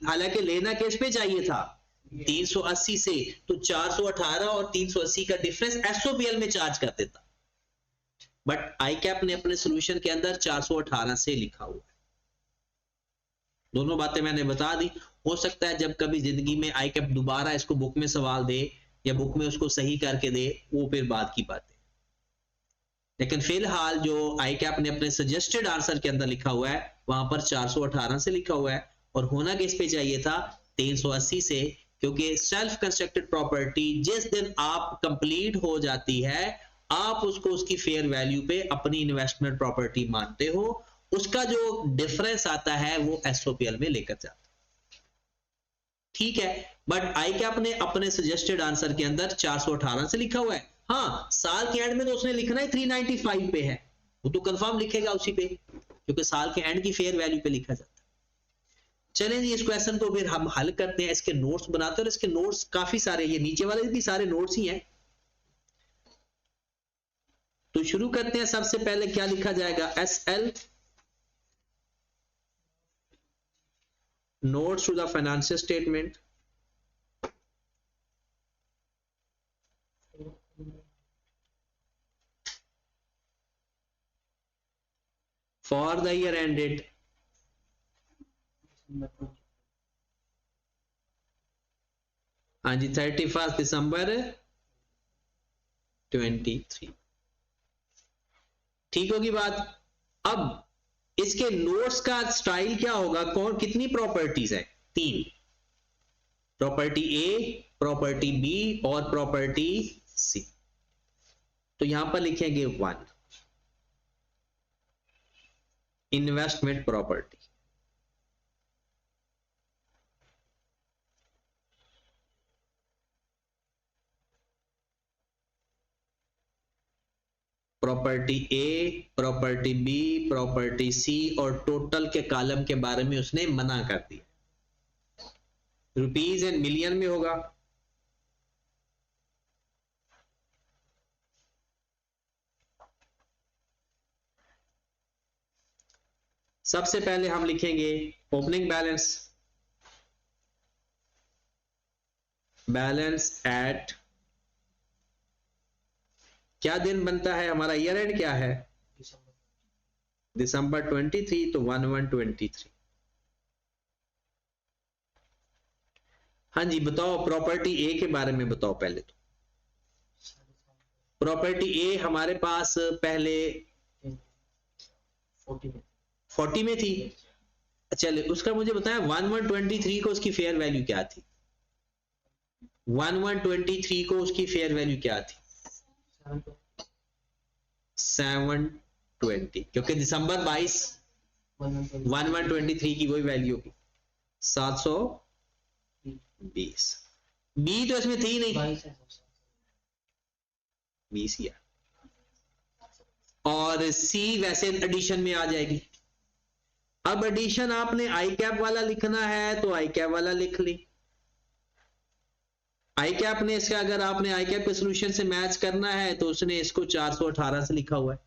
हालांकि लेना किस पे चाहिए था 380 से, तो 418 और 380 का डिफरेंस एसओपीएल में चार्ज कर देता, बट आई कैप ने अपने सोल्यूशन के अंदर 418 से लिखा हुआ है। दोनों बातें मैंने बता दी। हो सकता है जब कभी जिंदगी में आई कैप दोबारा इसको बुक में सवाल दे या बुक में उसको सही करके दे, वो फिर बात की बात है। लेकिन फिलहाल जो आई कैप ने अपने सजेस्टेड आंसर के अंदर लिखा हुआ है वहां पर 418 से लिखा हुआ है, और होना किस पे चाहिए था 380 से, क्योंकि सेल्फ कंस्ट्रक्टेड प्रॉपर्टी जिस दिन आप कंप्लीट हो जाती है आप उसको उसकी फेयर वैल्यू पे अपनी इन्वेस्टमेंट प्रॉपर्टी मानते हो, उसका जो डिफरेंस आता है वो एसओपीएल में लेकर जाता है। ठीक है, बट आई कैप ने अपने सजेस्टेड आंसर के अंदर 418 से लिखा हुआ है। हाँ, साल के एंड में तो उसने लिखना है 395 पे है, वो तो कंफर्म लिखेगा उसी पे क्योंकि साल के एंड की फेयर वैल्यू पे लिखा जाता है। चलें जी, इस क्वेश्चन को फिर हम हल करते हैं, इसके नोट्स बनाते हैं, और इसके नोट्स काफी सारे, ये नीचे वाले भी सारे नोट्स ही हैं। तो शुरू करते हैं। सबसे पहले क्या लिखा जाएगा, SL notes to the financial statement, for the year ended हाँ जी 31 दिसंबर 23। ठीक होगी बात। अब इसके नोट्स का स्टाइल क्या होगा, कौन कितनी प्रॉपर्टीज है, 3, प्रॉपर्टी ए, प्रॉपर्टी बी और प्रॉपर्टी सी। तो यहां पर लिखेंगे 1 इन्वेस्टमेंट प्रॉपर्टी, प्रॉपर्टी ए, प्रॉपर्टी बी, प्रॉपर्टी सी, और टोटल के कॉलम के बारे में उसने मना कर दिया। रुपीज एंड मिलियन में होगा। सबसे पहले हम लिखेंगे ओपनिंग बैलेंस, बैलेंस एट, क्या दिन बनता है हमारा, ईयर एंड क्या है दिसंबर 23, तो 11/23। हाँ जी बताओ, प्रॉपर्टी ए के बारे में बताओ पहले। तो प्रॉपर्टी ए हमारे पास पहले 40 में थी। चलिए उसका मुझे बताया 11/23 को उसकी फेयर वैल्यू क्या थी, 11/23 को उसकी फेयर वैल्यू क्या थी, 720, क्योंकि दिसंबर 22 11/23 की वही वैल्यू होगी 720। बी तो इसमें थी नहीं, 20 ही है, और सी वैसे एडिशन में आ जाएगी। अब एडिशन आपने आई कैप वाला लिखना है तो आई कैप वाला लिख ली। आई कैप ने इसका, अगर आपने आई कैप के सोल्यूशन से मैच करना है तो उसने इसको 418 से लिखा हुआ है,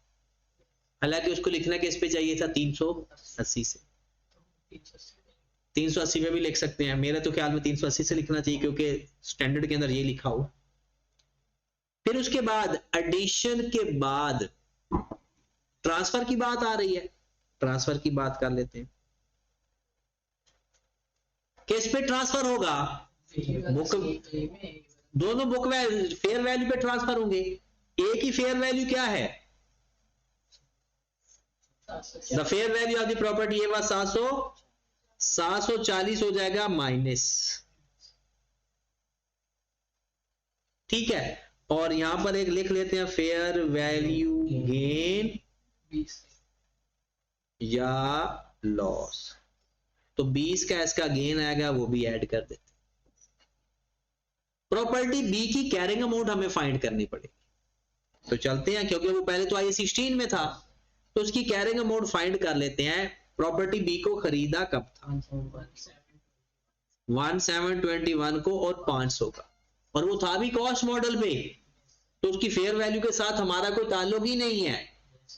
हालांकि उसको लिखना किस पे चाहिए था 380 से। 380 पे भी लिख सकते हैं, मेरे तो ख्याल में 380 से लिखना चाहिए क्योंकि स्टैंडर्ड के अंदर ये लिखा हो। फिर उसके बाद एडिशन के बाद ट्रांसफर की बात आ रही है, ट्रांसफर की बात कर लेते हैं। किस पे ट्रांसफर होगा? बुक, दोनों बुक वैल्यू फेयर वैल्यू पे ट्रांसफर होंगे। ए की फेयर वैल्यू क्या है? The fair value of the property, ये बात 740 हो जाएगा माइनस, ठीक है। और यहां पर एक लिख लेते हैं फेयर वैल्यू गेन या लॉस, तो 20 का इसका गेन आएगा, वो भी ऐड कर देते। प्रॉपर्टी बी की कैरिंग अमाउंट हमें फाइंड करनी पड़ेगी, तो चलते हैं, क्योंकि वो पहले तो आई 16 में था, तो उसकी कैरिंग अमाउंट फाइंड कर लेते हैं। प्रॉपर्टी बी को खरीदा कब था? 1721 को और 500 का, और वो था भी कॉस्ट मॉडल पे, तो उसकी फेयर वैल्यू के साथ हमारा कोई ताल्लुक ही नहीं है।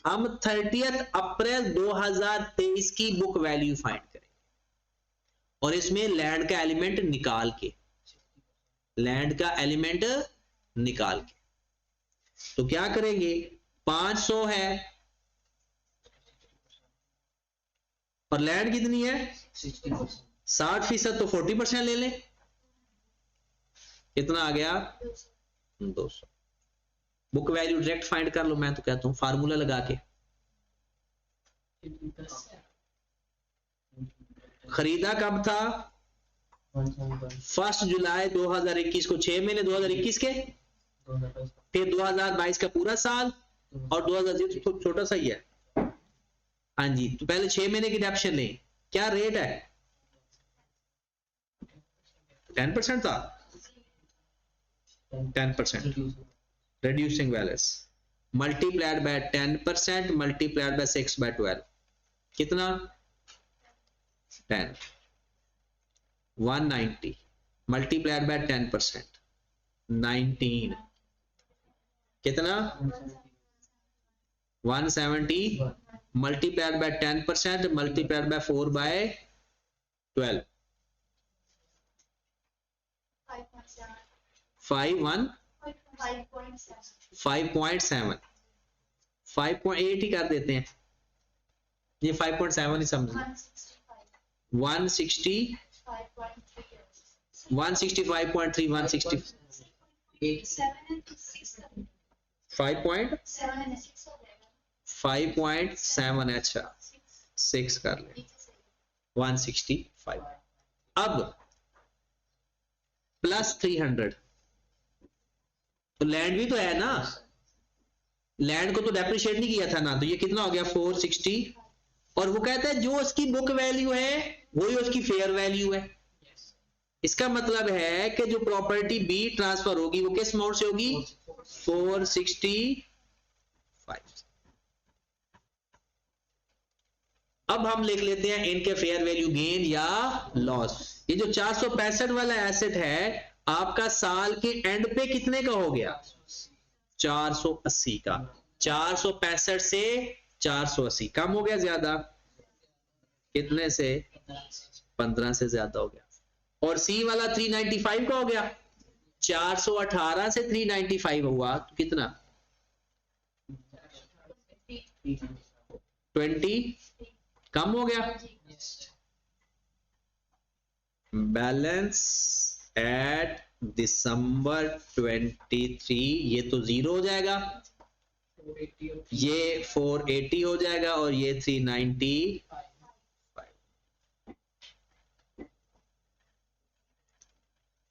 हम 30 अप्रैल 2023 की बुक वैल्यू फाइंड करें, और इसमें लैंड का एलिमेंट निकाल के, लैंड का एलिमेंट निकाल के, तो क्या करेंगे? 500 है और लैंड कितनी है? 60%, तो 40% ले लें, कितना आ गया? 200। बुक वैल्यू डायरेक्ट फाइंड कर लो, मैं तो कहता हूं फार्मूला लगा के। खरीदा कब था? 1 जुलाई 2021 को, 6 महीने 2021 के, फिर 2022 का पूरा साल, और 2023 तो छोटा सा ही है। हाँ जी, तो पहले 6 महीने की डेप्शन लें, क्या रेट है? 10% था, 10% reducing balance multiplied by 10% multiplied by 6 by 12, कितना? 10, 190 multiplied by 10%, 19, कितना? 170 multiplied by 10% multiplied by 4 by 12, 5.7, 5.8 ही कर देते हैं, ये 5.7 ही समझ, 165.3, 160 5.7, अच्छा 6 कर ले, 165। अब प्लस 300, तो लैंड भी तो है ना, लैंड को तो डेप्रिशिएट नहीं किया था ना, तो ये कितना हो गया? 460, और वो कहता है जो उसकी बुक वैल्यू है वही उसकी फेयर वैल्यू है। इसका मतलब है कि जो प्रॉपर्टी बी ट्रांसफर होगी वो किस अमाउंट से होगी? 465। अब हम लिख लेते हैं इनके फेयर वैल्यू गेन या लॉस। ये जो 465 वाला एसेट है आपका साल के एंड पे कितने का हो गया? 480 का। 465 से 480 कम हो गया, ज्यादा? कितने से? 15 से ज्यादा हो गया। और सी वाला 395 का हो गया, 418 से 395 हुआ तो कितना? 20 कम हो गया। बैलेंस एट दिसंबर 23 ये तो 0 हो जाएगा, ये 480 हो जाएगा और ये 395।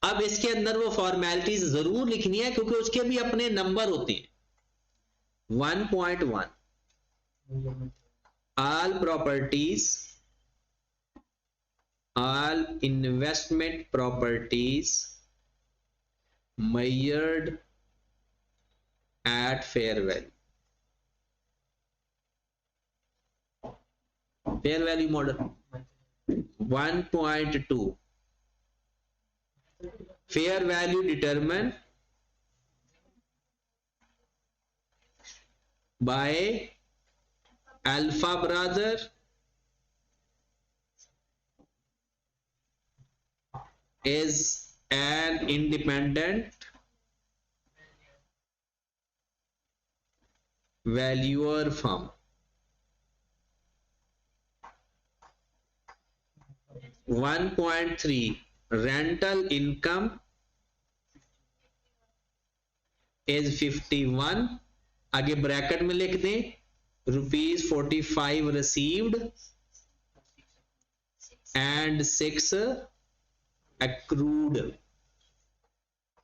अब इसके अंदर वो फॉर्मेलिटीज जरूर लिखनी है क्योंकि उसके भी अपने नंबर होते हैं। 1.1 all properties, all investment properties measured at fair value, fair value model। 1.2 fair value determined by Alpha Brother is an independent valuer firm. 1.3 rental income is 51, आगे ब्रैकेट में लिख दें ₹45 received and 6 accrued.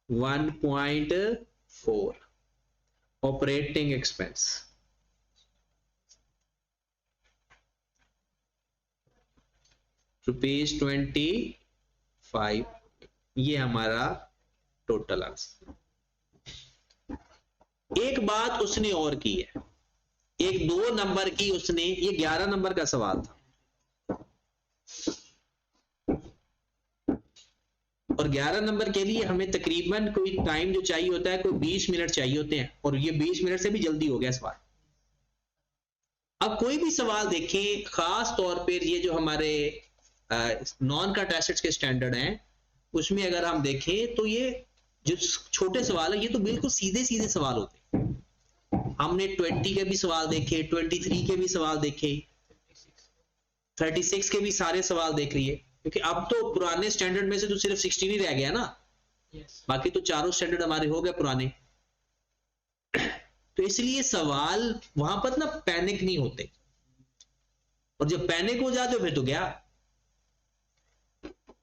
1.4 operating expense. ₹25, ये हमारा total answer. एक बात उसने और की है, एक 2 नंबर की उसने, ये 11 नंबर का सवाल था और 11 नंबर के लिए हमें तकरीबन कोई टाइम जो चाहिए होता है कोई 20 मिनट चाहिए होते हैं और ये 20 मिनट से भी जल्दी हो गया सवाल। अब कोई भी सवाल देखें, खास तौर पर ये जो हमारे नॉन कट एसेट्स के स्टैंडर्ड हैं उसमें अगर हम देखें तो ये जो छोटे सवाल है ये तो बिल्कुल सीधे सीधे सवाल होते हैं। हमने 20 के भी सवाल देखे, 23 के भी सवाल देखे, 36 के भी सारे सवाल देख लिए, क्योंकि अब तो पुराने स्टैंडर्ड में से तो सिर्फ 16 ही रह गया ना, बाकी तो चारों स्टैंडर्ड हमारे हो गए पुराने। तो इसलिए सवाल वहां पर ना पैनिक नहीं होते, और जब पैनिक हो जाते फिर तो गया।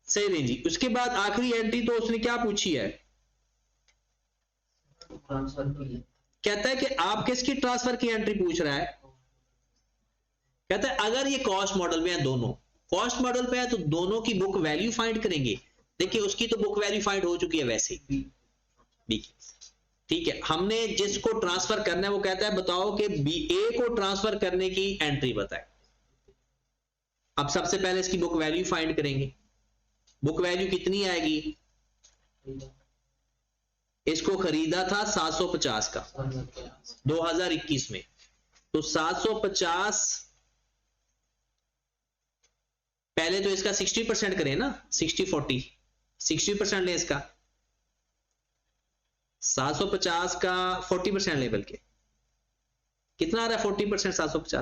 सही नहीं जी। उसके बाद आखिरी एंट्री तो उसने क्या पूछी है, कहता है कि आप किसकी ट्रांसफर की एंट्री पूछ रहा है। कहता है अगर ये कॉस्ट मॉडल में है, दोनों कॉस्ट मॉडल पे है तो दोनों की बुक वैल्यू फाइंड करेंगे। देखिए उसकी तो बुक वैल्यू फाइंड हो चुकी है वैसे ही, ठीक है। हमने जिसको ट्रांसफर करना है वो कहता है बताओ कि ए को ट्रांसफर करने की एंट्री बताए। अब सबसे पहले इसकी बुक वैल्यू फाइंड करेंगे। बुक वैल्यू कितनी आएगी, इसको खरीदा था 750 का 2021 में, तो 750 पहले तो इसका 60% करें ना, 60-40 60% ले इसका, 750 का 40% ले, बल्कि कितना आ रहा है 40% 750 का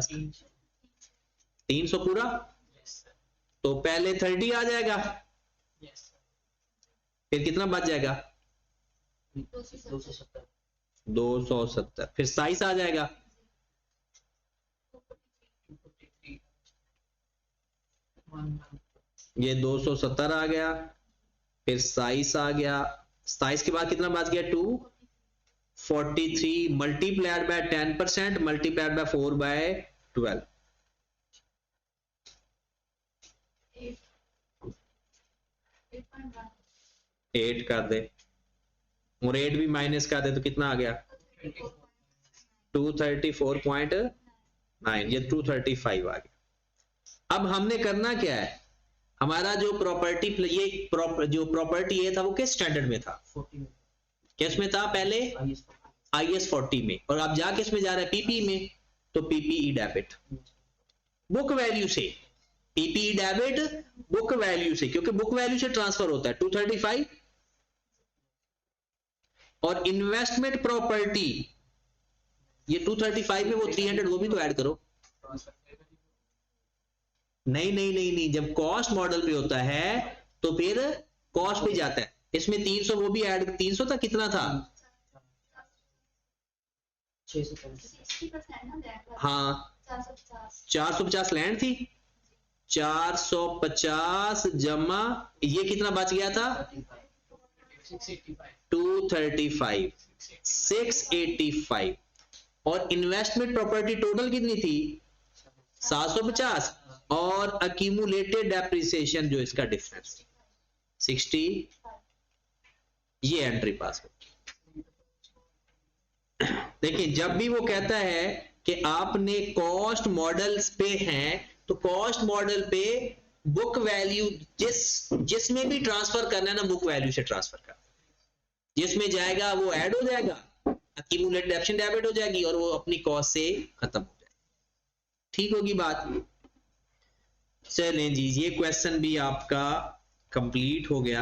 300 पूरा, तो पहले 30 आ जाएगा, फिर कितना बच जाएगा 270, फिर साइज आ जाएगा ये 270 आ गया, फिर साइज आ गया, साइज के बाद कितना बच गया 243 मल्टीप्लाइड बाय 10% मल्टीप्लाइड बाय 4/12, 8 कर दे और 8 भी माइनस कर दे तो कितना आ गया 234.9, ये 235 आ गया। अब हमने करना क्या है, हमारा जो प्रॉपर्टी जो प्रॉपर्टी ये था वो किस स्टैंडर्ड में था, किस में था पहले IS 40 में, और अब जा किस में जा रहा है पीपी में, तो पीपीई डेबिट बुक वैल्यू से, पीपीई डेबिट बुक वैल्यू से, क्योंकि बुक वैल्यू से ट्रांसफर होता है 235, और इन्वेस्टमेंट प्रॉपर्टी ये 235 में वो 300 वो भी तो ऐड करो, नहीं, जब कॉस्ट मॉडल पे होता है तो फिर कॉस्ट पे जाता है, इसमें 300 वो भी ऐड, 300 था कितना था 650, हाँ 450 लैंड थी, 450 जमा ये कितना बच गया था 235 685, और इन्वेस्टमेंट प्रॉपर्टी टोटल कितनी थी 750, और अक्यूमुलेटेड डेप्रिसिएशन जो इसका डिफरेंस 60, ये एंट्री पास होगी। देखिए जब भी वो कहता है कि आपने कॉस्ट मॉडल्स पे हैं तो कॉस्ट मॉडल पे बुक वैल्यू जिसमें भी ट्रांसफर करना है ना बुक वैल्यू से ट्रांसफर करना, जिसमें जाएगा वो ऐड हो जाएगा, अक्यूमुलेटेड डेप्शन डेबिट हो जाएगी और वो अपनी कॉस्ट से खत्म हो जाएगी। ठीक होगी बात। चलें जी, ये क्वेश्चन भी आपका कंप्लीट हो गया।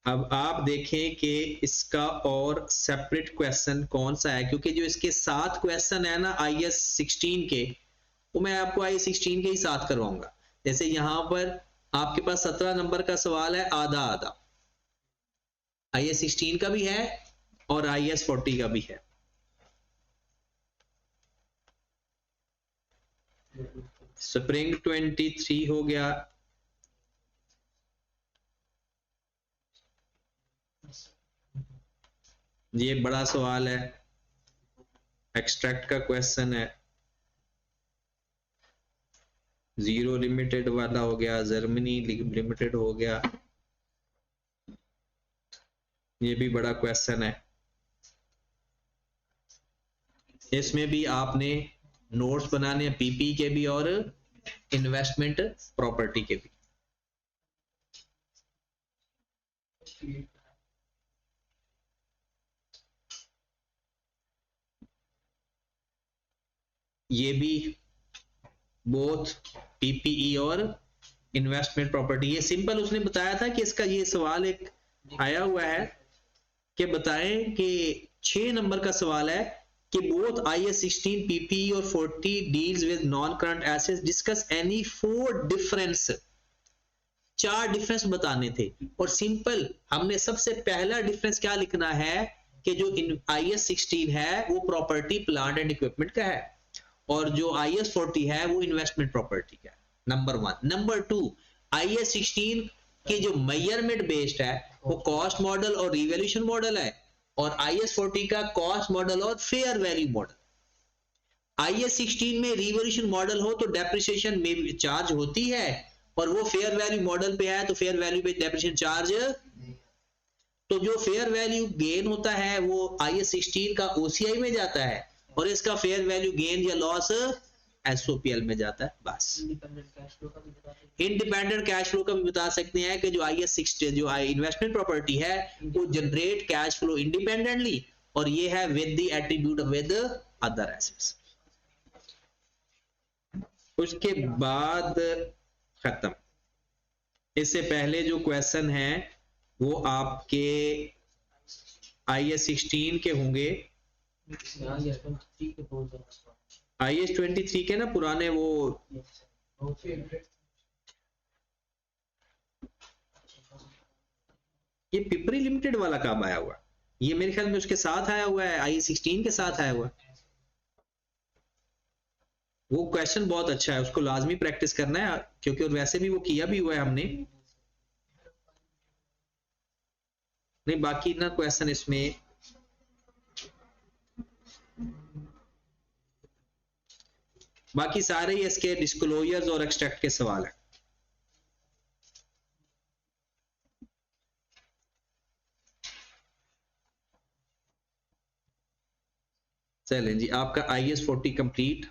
अब आप देखें कि इसका और सेपरेट क्वेश्चन कौन सा है, क्योंकि जो इसके साथ क्वेश्चन है ना IS 16 के, वो मैं आपको IS 16 के ही साथ करवाऊंगा। जैसे यहां पर आपके पास 17 नंबर का सवाल है आधा आधा, IS 16 का भी है और IS 40 का भी है। स्प्रिंग 23 हो गया, ये बड़ा सवाल है, एक्सट्रैक्ट का क्वेश्चन है। जीरो लिमिटेड वाला हो गया, जर्मनी लिमिटेड हो गया, ये भी बड़ा क्वेश्चन है। इसमें भी आपने नोट्स बनाने हैं, पीपी के भी और इन्वेस्टमेंट प्रॉपर्टी के भी। ये भी बोथ पीपीई और इन्वेस्टमेंट प्रॉपर्टी। ये सिंपल उसने बताया था कि इसका ये सवाल एक आया हुआ है कि बताएं कि 6 नंबर का सवाल है कि बोथ IS 16 पीपीई और 40 deals with non current assets, discuss any 4 difference. 4 difference बताने थे और सिंपल हमने सबसे पहला डिफरेंस क्या लिखना है कि जो IS 16 है वो प्रॉपर्टी प्लांट एंड इक्विपमेंट का है और जो IS 40 है वो इन्वेस्टमेंट प्रॉपर्टी का है, नंबर 1। नंबर 2, IS 16 के जो मेजरमेंट बेस्ड है वो कॉस्ट मॉडल और रिवैल्यूएशन मॉडल है और IS 40 का कॉस्ट मॉडल और फेयर वैल्यू मॉडल। IS 16 में रिवैल्यूएशन मॉडल हो तो डेप्रिसिएशन में चार्ज होती है और वो फेयर वैल्यू मॉडल पे है तो फेयर वैल्यू पे डेप्रिसिएशन चार्ज। तो जो फेयर वैल्यू गेन होता है वो IS 16 का OCI में जाता है और इसका फेयर वैल्यू गेन या लॉस SOPL में जाता है। बस इंडिपेंडेंट कैश फ्लो का भी बता सकते हैं कि जो IS 16 जो इन्वेस्टमेंट प्रॉपर्टी है वो जनरेट कैश फ्लो इंडिपेंडेंटली और ये है with the attribute with other assets. उसके बाद खत्म। इससे पहले जो क्वेश्चन है वो आपके IS 16 के होंगे, IS 23 के ना पुराने वो ये पिपरी लिमिटेड वाला कब आया हुआ, ये मेरे ख्याल में उसके साथ आया हुआ है, IS 16 के साथ आया हुआ है। वो क्वेश्चन बहुत अच्छा है, उसको लाजमी प्रैक्टिस करना है क्योंकि और वैसे भी वो किया भी हुआ है हमने। नहीं बाकी ना क्वेश्चन इसमें बाकी सारे ही इसके डिस्क्लोजर्स और एक्सट्रैक्ट के सवाल है। चलें जी, आपका IS 40 कंप्लीट।